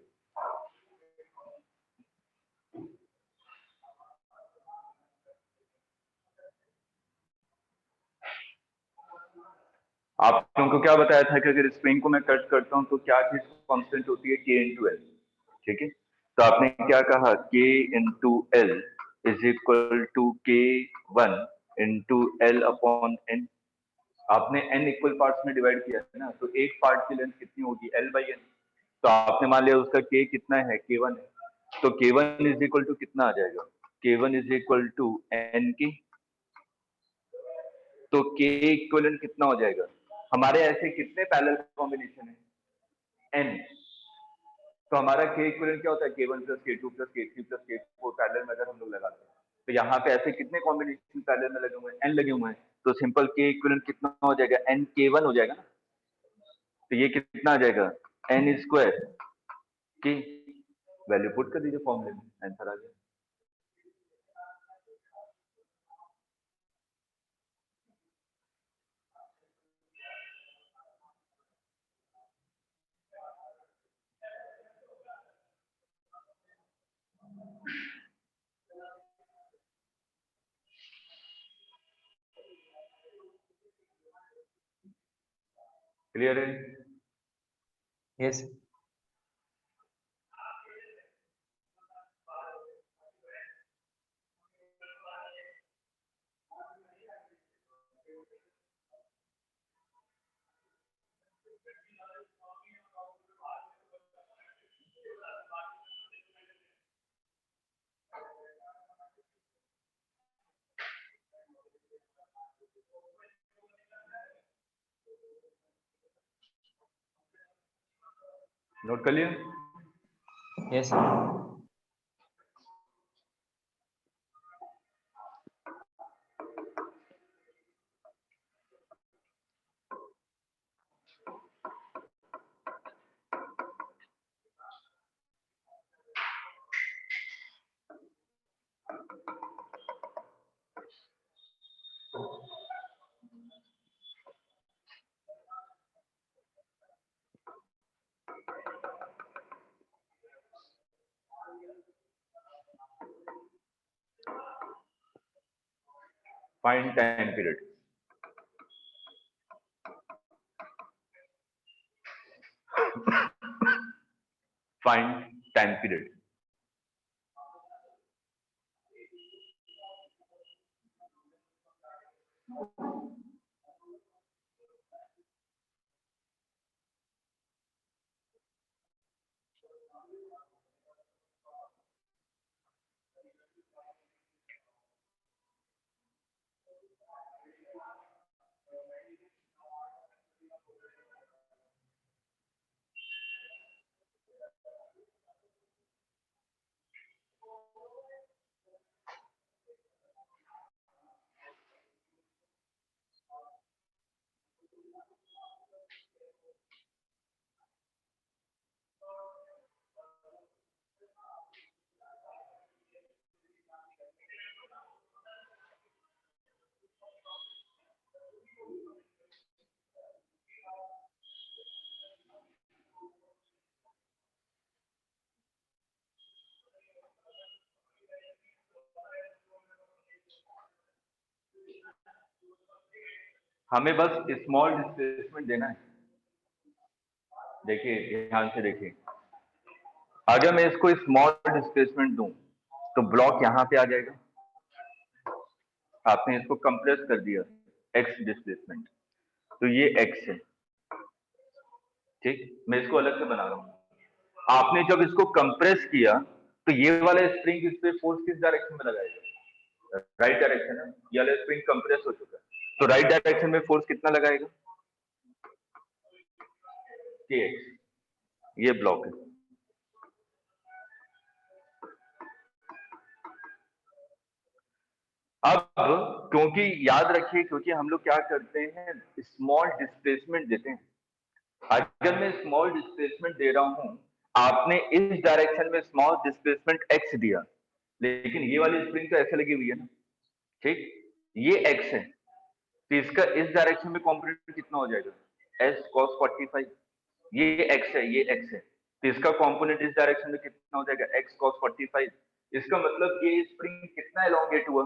आप लोगों को क्या बताया था कि अगर स्प्रिंग को मैं कट करता हूं तो क्या चीज कांस्टेंट होती है, के इंटू एल, ठीक है। तो आपने क्या कहा, K into L is equal to K 1 into L upon N. आपने एन इक्वल पार्ट्स में डिवाइड किया है ना, तो एक पार्ट की लेंथ कितनी होगी, एल बाई एन। तो आपने मान लिया उसका के कितना है, के 1 है, तो के 1 इज इक्वल टू कितना आ जाएगा, के 1 इज इक्वल टू एन के। तो के इक्वलेंट कितना हो जाएगा, हमारे ऐसे कितने पैरेलल कॉम्बिनेशन है, एन। तो हमारा के इक्वलेंट क्या होता है, के 1 प्लस के 2 प्लस के 3 प्लस के 4 पैरेलल में अगर हम लोग लगाते हैं, तो यहाँ पे ऐसे कितने कॉम्बिनेशन पैरेलल में लगे हुए हैं, एन लगे हुए हैं। तो सिंपल के इक्वलेंट कितना हो जाएगा, एन के 1 हो जाएगा ना। तो ये कितना आ जाएगा, एन स्क्वायर की वैल्यू पुट कर दीजिए फॉर्मूले में, आंसर आ जाएगा। क्लियर है? Yes. नोट कर लिया? Yes. Find time period. Find time period. हमें बस स्मॉल डिस्प्लेसमेंट देना है। देखिए ध्यान से देखिए, अगर मैं इसको स्मॉल डिस्प्लेसमेंट दूं तो ब्लॉक यहां पे आ जाएगा। आपने इसको कंप्रेस कर दिया एक्स डिस्प्लेसमेंट, तो ये एक्स है। ठीक, मैं इसको अलग से बना रहा हूं। आपने जब इसको कंप्रेस किया तो ये वाला स्प्रिंग इस पे फोर्स किस डायरेक्शन में लगाएगा? राइट डायरेक्शन है। ये वाला स्प्रिंग कंप्रेस हो चुका है, तो राइट डायरेक्शन में फोर्स कितना लगाएगा? kx। ये ब्लॉक है। अब क्योंकि याद रखिए, क्योंकि हम लोग क्या करते हैं, स्मॉल डिस्प्लेसमेंट देते हैं। अगर मैं स्मॉल डिस्प्लेसमेंट दे रहा हूं, आपने इस डायरेक्शन में स्मॉल डिस्प्लेसमेंट x दिया, लेकिन ये वाली स्प्रिंग तो ऐसे लगी हुई है ना। ठीक, ये x है, तो इसका इस डायरेक्शन में कॉम्पोनेंट कितना हो जाएगा? s cos 45। ये x है, ये x है, तो इसका कॉम्पोनेंट इस डायरेक्शन में कितना हो जाएगा? x cos 45। इसका मतलब ये स्प्रिंग कितना एलोंगेट हुआ?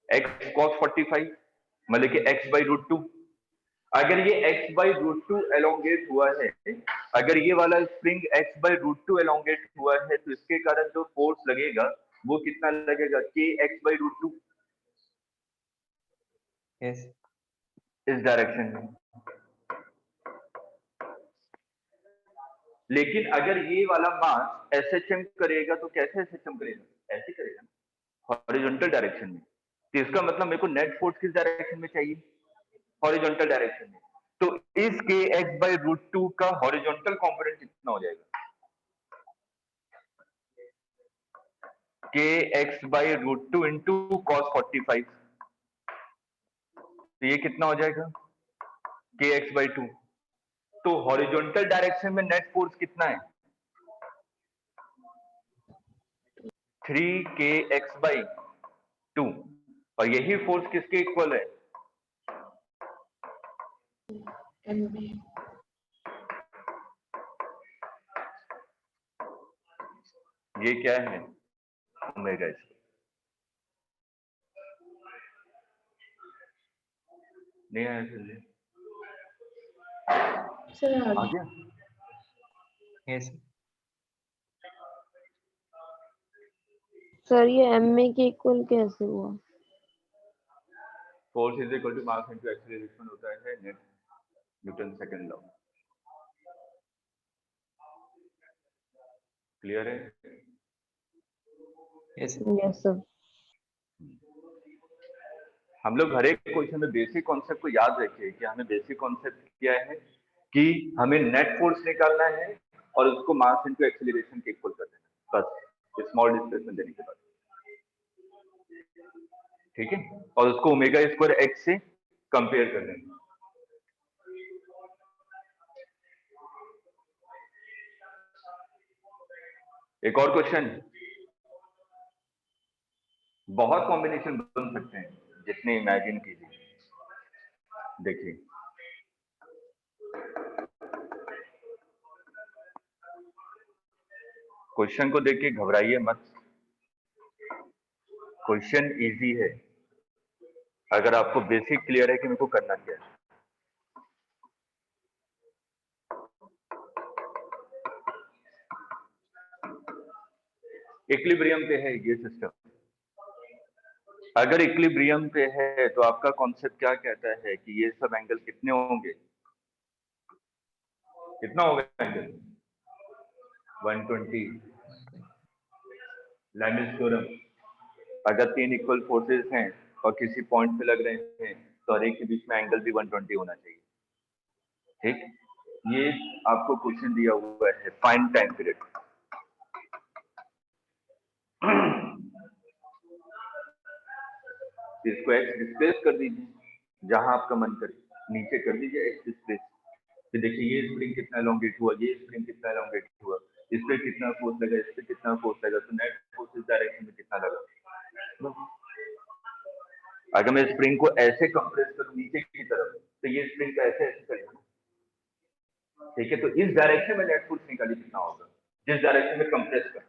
x cos 45, मतलब कि x by रूट 2। अगर ये x by रूट 2 एलोंगेट हुआ है, अगर ये वाला spring x by root 2 elongate हुआ है, तो इसके कारण जो फोर्स लगेगा वो कितना लगेगा? k x by root 2 yes, इस डायरेक्शन में। लेकिन अगर ये वाला मास SHM करेगा तो कैसे SHM करेगा? ऐसे करेगा, हॉरिजॉन्टल डायरेक्शन में। तो इसका मतलब मेरे को नेट फोर्स किस डायरेक्शन में चाहिए? हॉरिजॉन्टल डायरेक्शन में। तो इस के एक्स बाई रूट 2 का हॉरिजॉन्टल कंपोनेंट कितना हो जाएगा? K x by root 2 into cos 45। तो ये कितना हो जाएगा? K x by 2। तो हॉरिजॉन्टल डायरेक्शन में नेट फोर्स कितना है? 3 के एक्स बाई 2। और यही फोर्स किसके इक्वल है? MB। ये क्या है? Omega square. नहीं आया सर आ आगे गया? yes, सर ये MA के इक्वल कैसे हुआ? Force is equal to mass into acceleration होता है net Newton second law. Clear है? yes, yes sir. हम लोग हर एक क्वेश्चन में बेसिक कॉन्सेप्ट को याद रखिए कि हमें बेसिक कॉन्सेप्ट क्या है कि हमें नेट फोर्स निकालना है और उसको मास इनटू एक्सीलरेशन के इक्वल कर देना, बस स्मॉल डिस्प्लेसमेंट देने के बाद। ठीक है, और उसको ओमेगा स्क्वायर एक्स से कंपेयर कर देंगे। एक और क्वेश्चन, बहुत कॉम्बिनेशन बन सकते हैं जितने इमेजिन कीजिए। देखिए क्वेश्चन को देख के घबराइए मत, क्वेश्चन इजी है अगर आपको बेसिक क्लियर है कि मेरे को करना क्या है। इक्विलिब्रियम पे है ये सिस्टम। अगर इक्विलिब्रियम पे है तो आपका कॉन्सेप्ट क्या कहता है कि ये सब एंगल कितने होंगे, कितना होगा एंगल 120। लेबनिज थ्योरम, अगर 3 इक्वल फोर्सेस हैं और किसी पॉइंट पे लग रहे हैं तो हर एक के बीच में एंगल भी 120 होना चाहिए। ठीक, ये आपको क्वेश्चन दिया हुआ है, फाइंड टाइम पीरियड। इसको एक्स डिस्प्लेस कर दीजिए, जहां आपका मन करे नीचे कर दीजिए एक्स डिस्प्लेस। फिर देखिए ये स्प्रिंग कितना एलोंगेट हुआ, ये स्प्रिंग कितना एलोंगेट हुआ, इस पे कितना फोर्स लगा, इस पे कितना फोर्स लगा, तो नेट फोर्स इस डायरेक्शन में कितना लगा। अगर मैं स्प्रिंग को ऐसे कंप्रेस करूं नीचे की तरफ तो ये स्प्रिंग का ऐसे ऐसे करेगा, ठीक है। तो इस डायरेक्शन में नेट फोर्स निकालिए कितना होगा, जिस डायरेक्शन में कंप्रेस कर।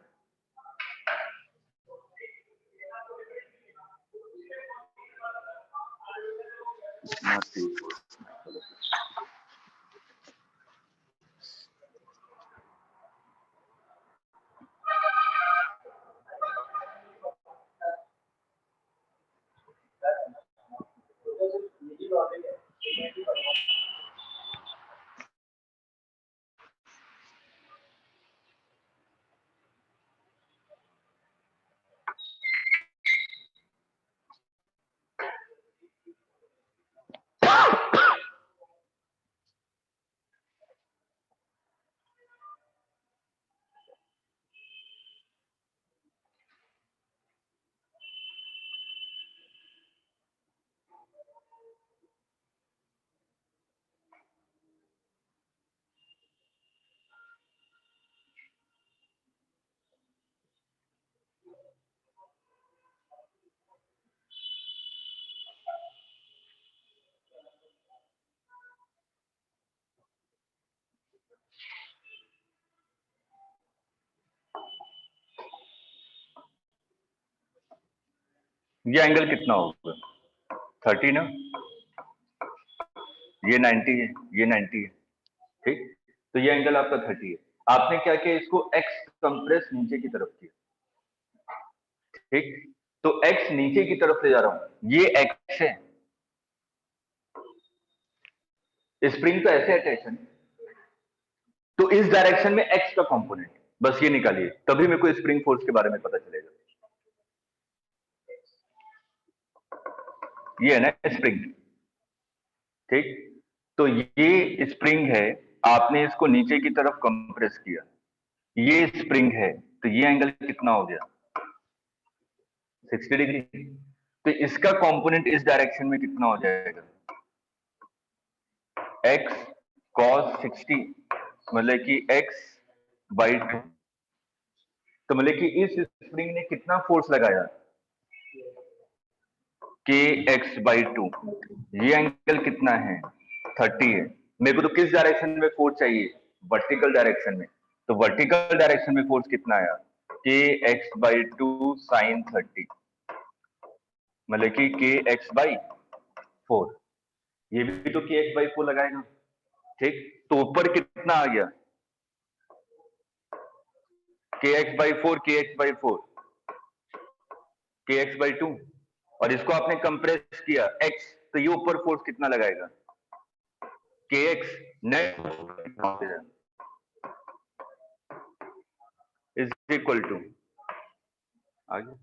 ये एंगल कितना होगा 30 ना, ये 90 है, ये 90 है, ठीक। तो ये एंगल आपका 30 है। आपने क्या किया, इसको एक्स कंप्रेस नीचे की तरफ किया, ठीक। तो एक्स नीचे की तरफ ले जा रहा हूं, ये एक्स है, स्प्रिंग तो ऐसे अटैच है, तो इस डायरेक्शन में एक्स का कंपोनेंट बस ये निकालिए, तभी मेरे को स्प्रिंग फोर्स के बारे में पता चलेगा। ये है ना स्प्रिंग, ठीक। तो ये स्प्रिंग है, आपने इसको नीचे की तरफ कंप्रेस किया, ये स्प्रिंग है, तो ये एंगल कितना हो गया 60 डिग्री। तो इसका कंपोनेंट इस डायरेक्शन में कितना हो जाएगा x cos 60, मतलब कि x बाई 2। तो मतलब कि इस स्प्रिंग ने कितना फोर्स लगाया के एक्स बाई 2। ये एंगल कितना है 30 है। मेरे को तो किस डायरेक्शन में फोर्स चाहिए, वर्टिकल डायरेक्शन में। तो वर्टिकल डायरेक्शन में फोर्स कितना आया के एक्स बाई 2 साइन 30, मतलब कि के एक्स बाई 4। ये भी तो के एक्स बाई 4 लगाएगा, ठीक। तो ऊपर कितना आ गया के एक्स बाई 4, के एक्स बाई 4, के एक्स बाई 2, और इसको आपने कंप्रेस किया x, तो ये ऊपर फोर्स कितना लगाएगा के x net is equal to. आगे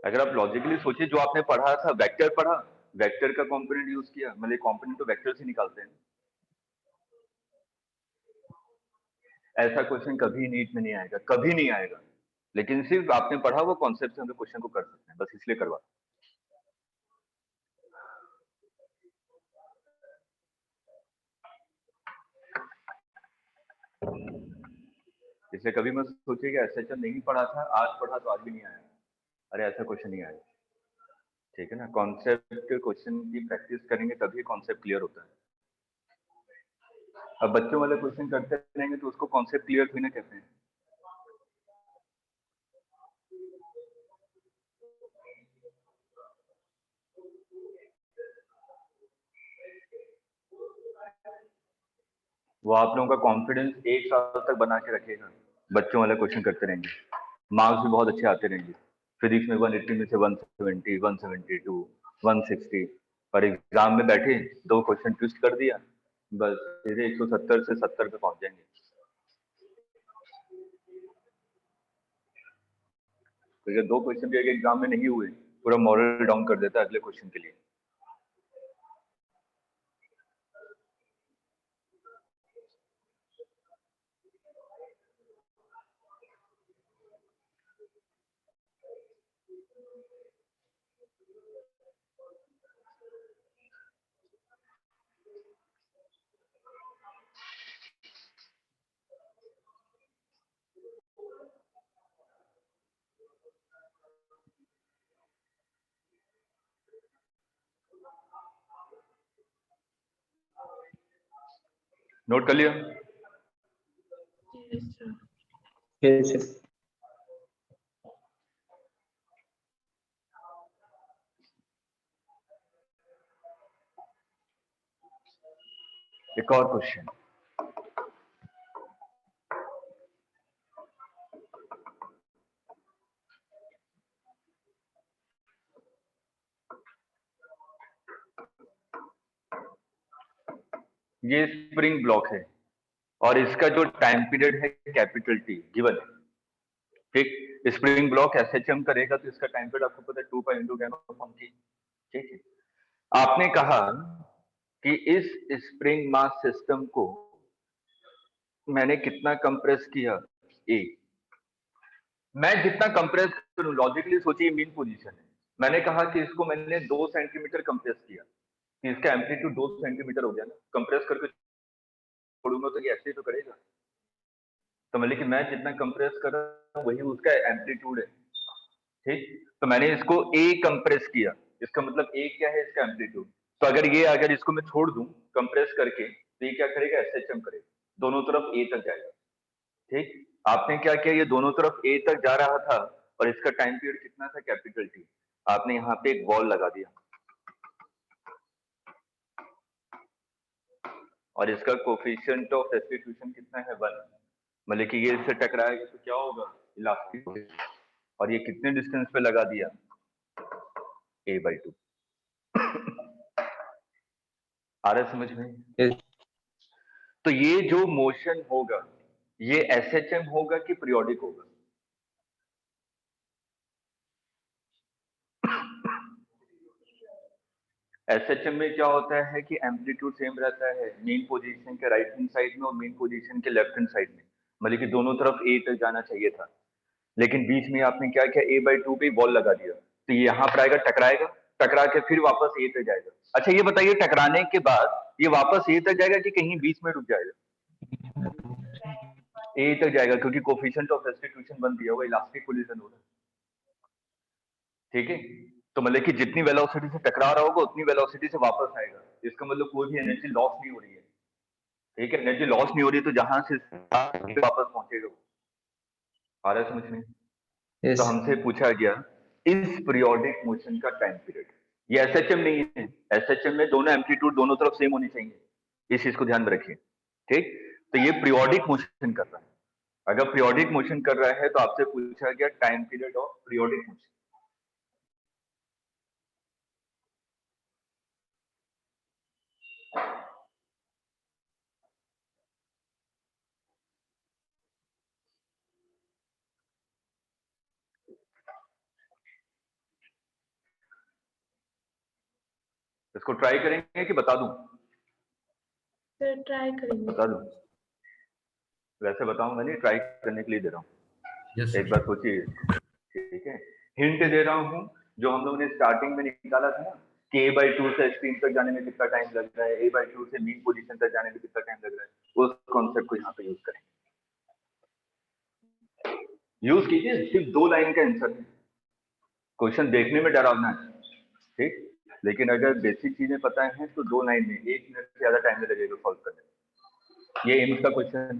अगर आप लॉजिकली सोचिए, जो आपने पढ़ा था वेक्टर पढ़ा, वेक्टर का कंपोनेंट यूज किया, मतलब कंपोनेंट तो वेक्टर से निकालते हैं। ऐसा क्वेश्चन कभी नीट में नहीं आएगा, कभी नहीं आएगा, लेकिन सिर्फ आपने पढ़ा वो कॉन्सेप्ट से हम क्वेश्चन को कर सकते हैं, बस इसलिए करवा। इसलिए कभी मत सोचिए कि ऐसा नहीं पढ़ा था, आज पढ़ा तो आज भी नहीं आया। अरे ऐसा क्वेश्चन नहीं आया, ठीक है ना। कॉन्सेप्ट के क्वेश्चन की प्रैक्टिस करेंगे तभी कॉन्सेप्ट क्लियर होता है। अब बच्चों वाले क्वेश्चन करते रहेंगे तो उसको कॉन्सेप्ट क्लियर थोड़ी ना कहते हैं। वो आप लोगों का कॉन्फिडेंस 1 साल तक बना के रखेगा बच्चों वाला क्वेश्चन करते रहेंगे, मार्क्स भी बहुत अच्छे आते रहेंगे। फिजिक्स में 180 में से 170, 172, 160, और एग्जाम में बैठे 2 क्वेश्चन ट्विस्ट कर दिया, बस सीधे 170 से 70 पे पहुंच जाएंगे। तो अगर 2 क्वेश्चन भी एक एग्जाम में नहीं हुए, पूरा मॉरल डाउन कर देता है अगले क्वेश्चन के लिए। नोट कर लिया? Yes sir. Yes, yes. एक और क्वेश्चन, ये स्प्रिंग ब्लॉक है और इसका जो टाइम पीरियड है कैपिटल टी गिवन है, ठीक। स्प्रिंग ब्लॉक एसएचएम करेगा तो इसका टाइम पीरियड आपको पता है 2 pi into ten of T, ठीक है। आपने कहा कि इस स्प्रिंग मास सिस्टम को मैंने कितना कंप्रेस किया, ए। मैं जितना कंप्रेस करूं, लॉजिकली सोचिए मीन पोजीशन है, मैंने कहा कि इसको मैंने 2 सेंटीमीटर कंप्रेस किया, कि इसका एम्पलीट्यूड 2 सेंटीमीटर हो गया ना, कंप्रेस करके छोड़ूंगा तो ये ऐसे ही तो करेगा। तो मतलब कि मैं जितना कंप्रेस कर रहा हूं वही उसका एम्पलीट्यूड है, ठीक। तो मैंने इसको ए कंप्रेस किया, इसका मतलब ए क्या है, इसका एम्पलीट्यूड। तो अगर इसको मैं छोड़ दूं कंप्रेस करके, तो ये क्या करेगा, एसएचएम करेगा, दोनों तरफ ए तक जाएगा, ठीक। आपने क्या किया, ये दोनों तरफ ए तक जा रहा था और इसका टाइम पीरियड कितना था, कैपिटल टी। आपने यहाँ पे एक वॉल लगा दिया और इसका कोफिशिएंट ऑफ सब्स्टिट्यूशन कितना है, 1। मतलब कि ये इससे टकराएगा तो क्या होगा, इलास्टिक होगा। और ये कितने डिस्टेंस पे लगा दिया, a/2। आ रहा है समझ में? Yes. तो ये जो मोशन होगा ये एसएचएम होगा कि पीरियोडिक होगा? एसएचएम में क्या होता है कि एम्पलीट्यूड सेम रहता है मेन पोजीशन के राइट हैंड साइड में और मेन पोजीशन के लेफ्ट हैंड साइड में, मतलब कि दोनों तरफ ए तक जाना चाहिए था, लेकिन बीच में आपने क्या किया, a/2 पे बॉल लगा दिया, तो ये यहाँ पर आएगा, टकराएगा, टकरा के फिर वापस ए तक जाएगा। अच्छा ये बताइए, टकराने के बाद ये वापस ए तक जाएगा कि कहीं बीच में रुक जाएगा? ए तक जाएगा, क्योंकि कोफिशिएंट ऑफ सब्स्टिट्यूशन बन दिया हुआ, इलास्टिक कोलिजन हो रहा है, ठीक है। तो मतलब कि जितनी वेलोसिटी से टकरा रहा होगा उतनी वेलोसिटी से वापस आएगा, इसका मतलब कोई भी एनर्जी लॉस नहीं हो रही है, ठीक है। एनर्जी लॉस नहीं हो रही है तो जहां से वापस पहुंचेगा वो। आ रहा है समझ में? Yes. तो हमसे पूछा गया इस पीरियोडिक मोशन का टाइम पीरियड। ये एसएचएम नहीं है, एसएचएम में दोनों एम्पलीट्यूड दोनों तरफ सेम होनी चाहिए, इस चीज को ध्यान में रखिए, ठीक। तो ये पीरियोडिक मोशन कर रहा है, अगर पीरियोडिक मोशन कर रहा है तो आपसे पूछा गया time period of periodic motion. इसको ट्राई करेंगे कि बता दूं? सर ट्राई करेंगे। बता दूं? वैसे बताऊंगा नहीं, ट्राई करने के लिए दे रहा हूँ। एक बार सोचिए, ठीक है। हिंट दे रहा हूँ, जो हम लोगों ने स्टार्टिंग में निकाला था ना कि a/2 से स्क्रीन तक जाने में कितना टाइम लग रहा है, a/2 से मीन पोजीशन तक जाने में कितना टाइम लग रहा है, उस कॉन्सेप्ट को यहाँ पे यूज करेंगे। यूज कीजिए, सिर्फ 2 लाइन का आंसर है, क्वेश्चन देखने में डरावना है, ठीक, लेकिन अगर बेसिक चीजें पता है तो 2 लाइन में 1 मिनट से ज्यादा टाइम लगेगा सॉल्व करने में। ये एम्स का क्वेश्चन है,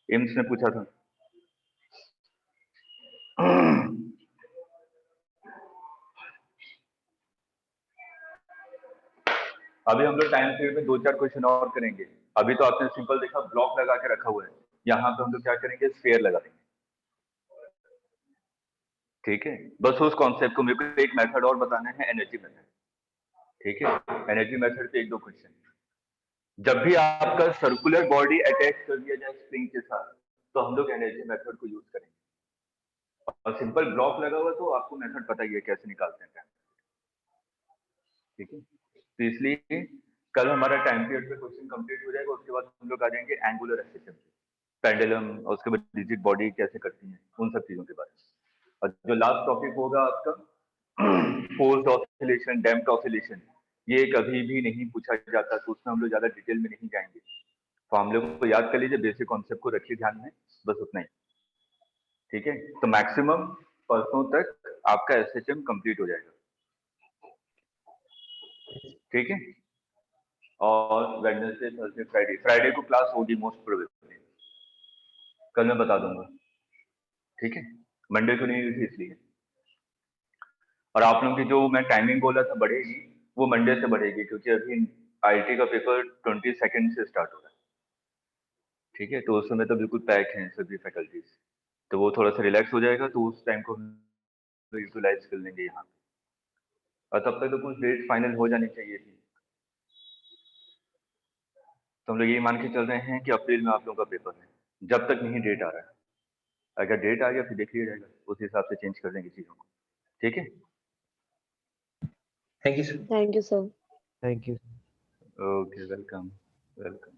एम्स ने पूछा था। अभी हम लोग टाइम पीरियड में 2-4 क्वेश्चन और करेंगे। अभी तो आपने सिंपल देखा, ब्लॉक लगा के रखा हुआ है, यहाँ पे हम लोग क्या करेंगे, स्फीयर लगा देंगे। ठीक है, बस उस कॉन्सेप्ट को मेरे को एक मेथड और बताना है, एनर्जी मेथड। ठीक है, एनर्जी मेथड पे 1-2 क्वेश्चन। जब भी आपका सर्कुलर बॉडी अटैच कर दिया जाए स्प्रिंग के साथ, तो हम लोग एनर्जी मेथड को यूज करेंगे। और सिंपल ब्लॉक लगा हुआ तो आपको मेथड पता ही है कैसे निकालते हैं टाइम। ठीक है, तो इसलिए कल हमारा टाइम पीरियड पे क्वेश्चन कंप्लीट हो जाएगा, उसके बाद हम लोग आ जाएंगे एंगुलर एक्सिस, पेंडुलम, और उसके बाद रिजिड बॉडी कैसे करती है, उन सब चीजों के बारे में। और जो लास्ट टॉपिक होगा आपका फोर्स्ड ऑसिलेशन, डैम्प्ड ऑसिलेशन, ये कभी भी नहीं पूछा जाता, तो उसमें हम लोग ज्यादा डिटेल में नहीं जाएंगे। तो हम लोग को याद कर लीजिए, बेसिक कॉन्सेप्ट को रखिए ध्यान में, बस उतना ही। ठीक है, तो मैक्सिमम परसों तक आपका एसएचएम कंप्लीट हो जाएगा। ठीक है, और वेडनेसडे, थर्सडे, फ्राइडे को क्लास होगी मोस्ट प्रोबेबली, कल मैं बता दूंगा। ठीक है, मंडे को नहीं हुई थी इसलिए। और आप लोगों की जो मैं टाइमिंग बोला था बढ़ेगी, वो मंडे से बढ़ेगी, क्योंकि अभी आईटी का पेपर 22 से स्टार्ट हो रहा है। ठीक है, तो उस समय तो बिल्कुल पैक हैं सभी फैकल्टीज, तो वो थोड़ा सा रिलैक्स हो जाएगा, तो उस टाइम को यूटिलाइज कर लेंगे यहाँ। और तब तक तो कुछ डेट फाइनल हो जानी चाहिए थी। तो हम लोग ये मान के चल रहे हैं कि अप्रैल में आप लोगों का पेपर है, जब तक नहीं डेट आ रहा है। अगर डेट आ गया फिर देख लिया जाएगा, उस हिसाब से चेंज कर देंगे चीजों को। ठीक है, thank you sir. Thank you sir. Thank you. Okay, welcome welcome.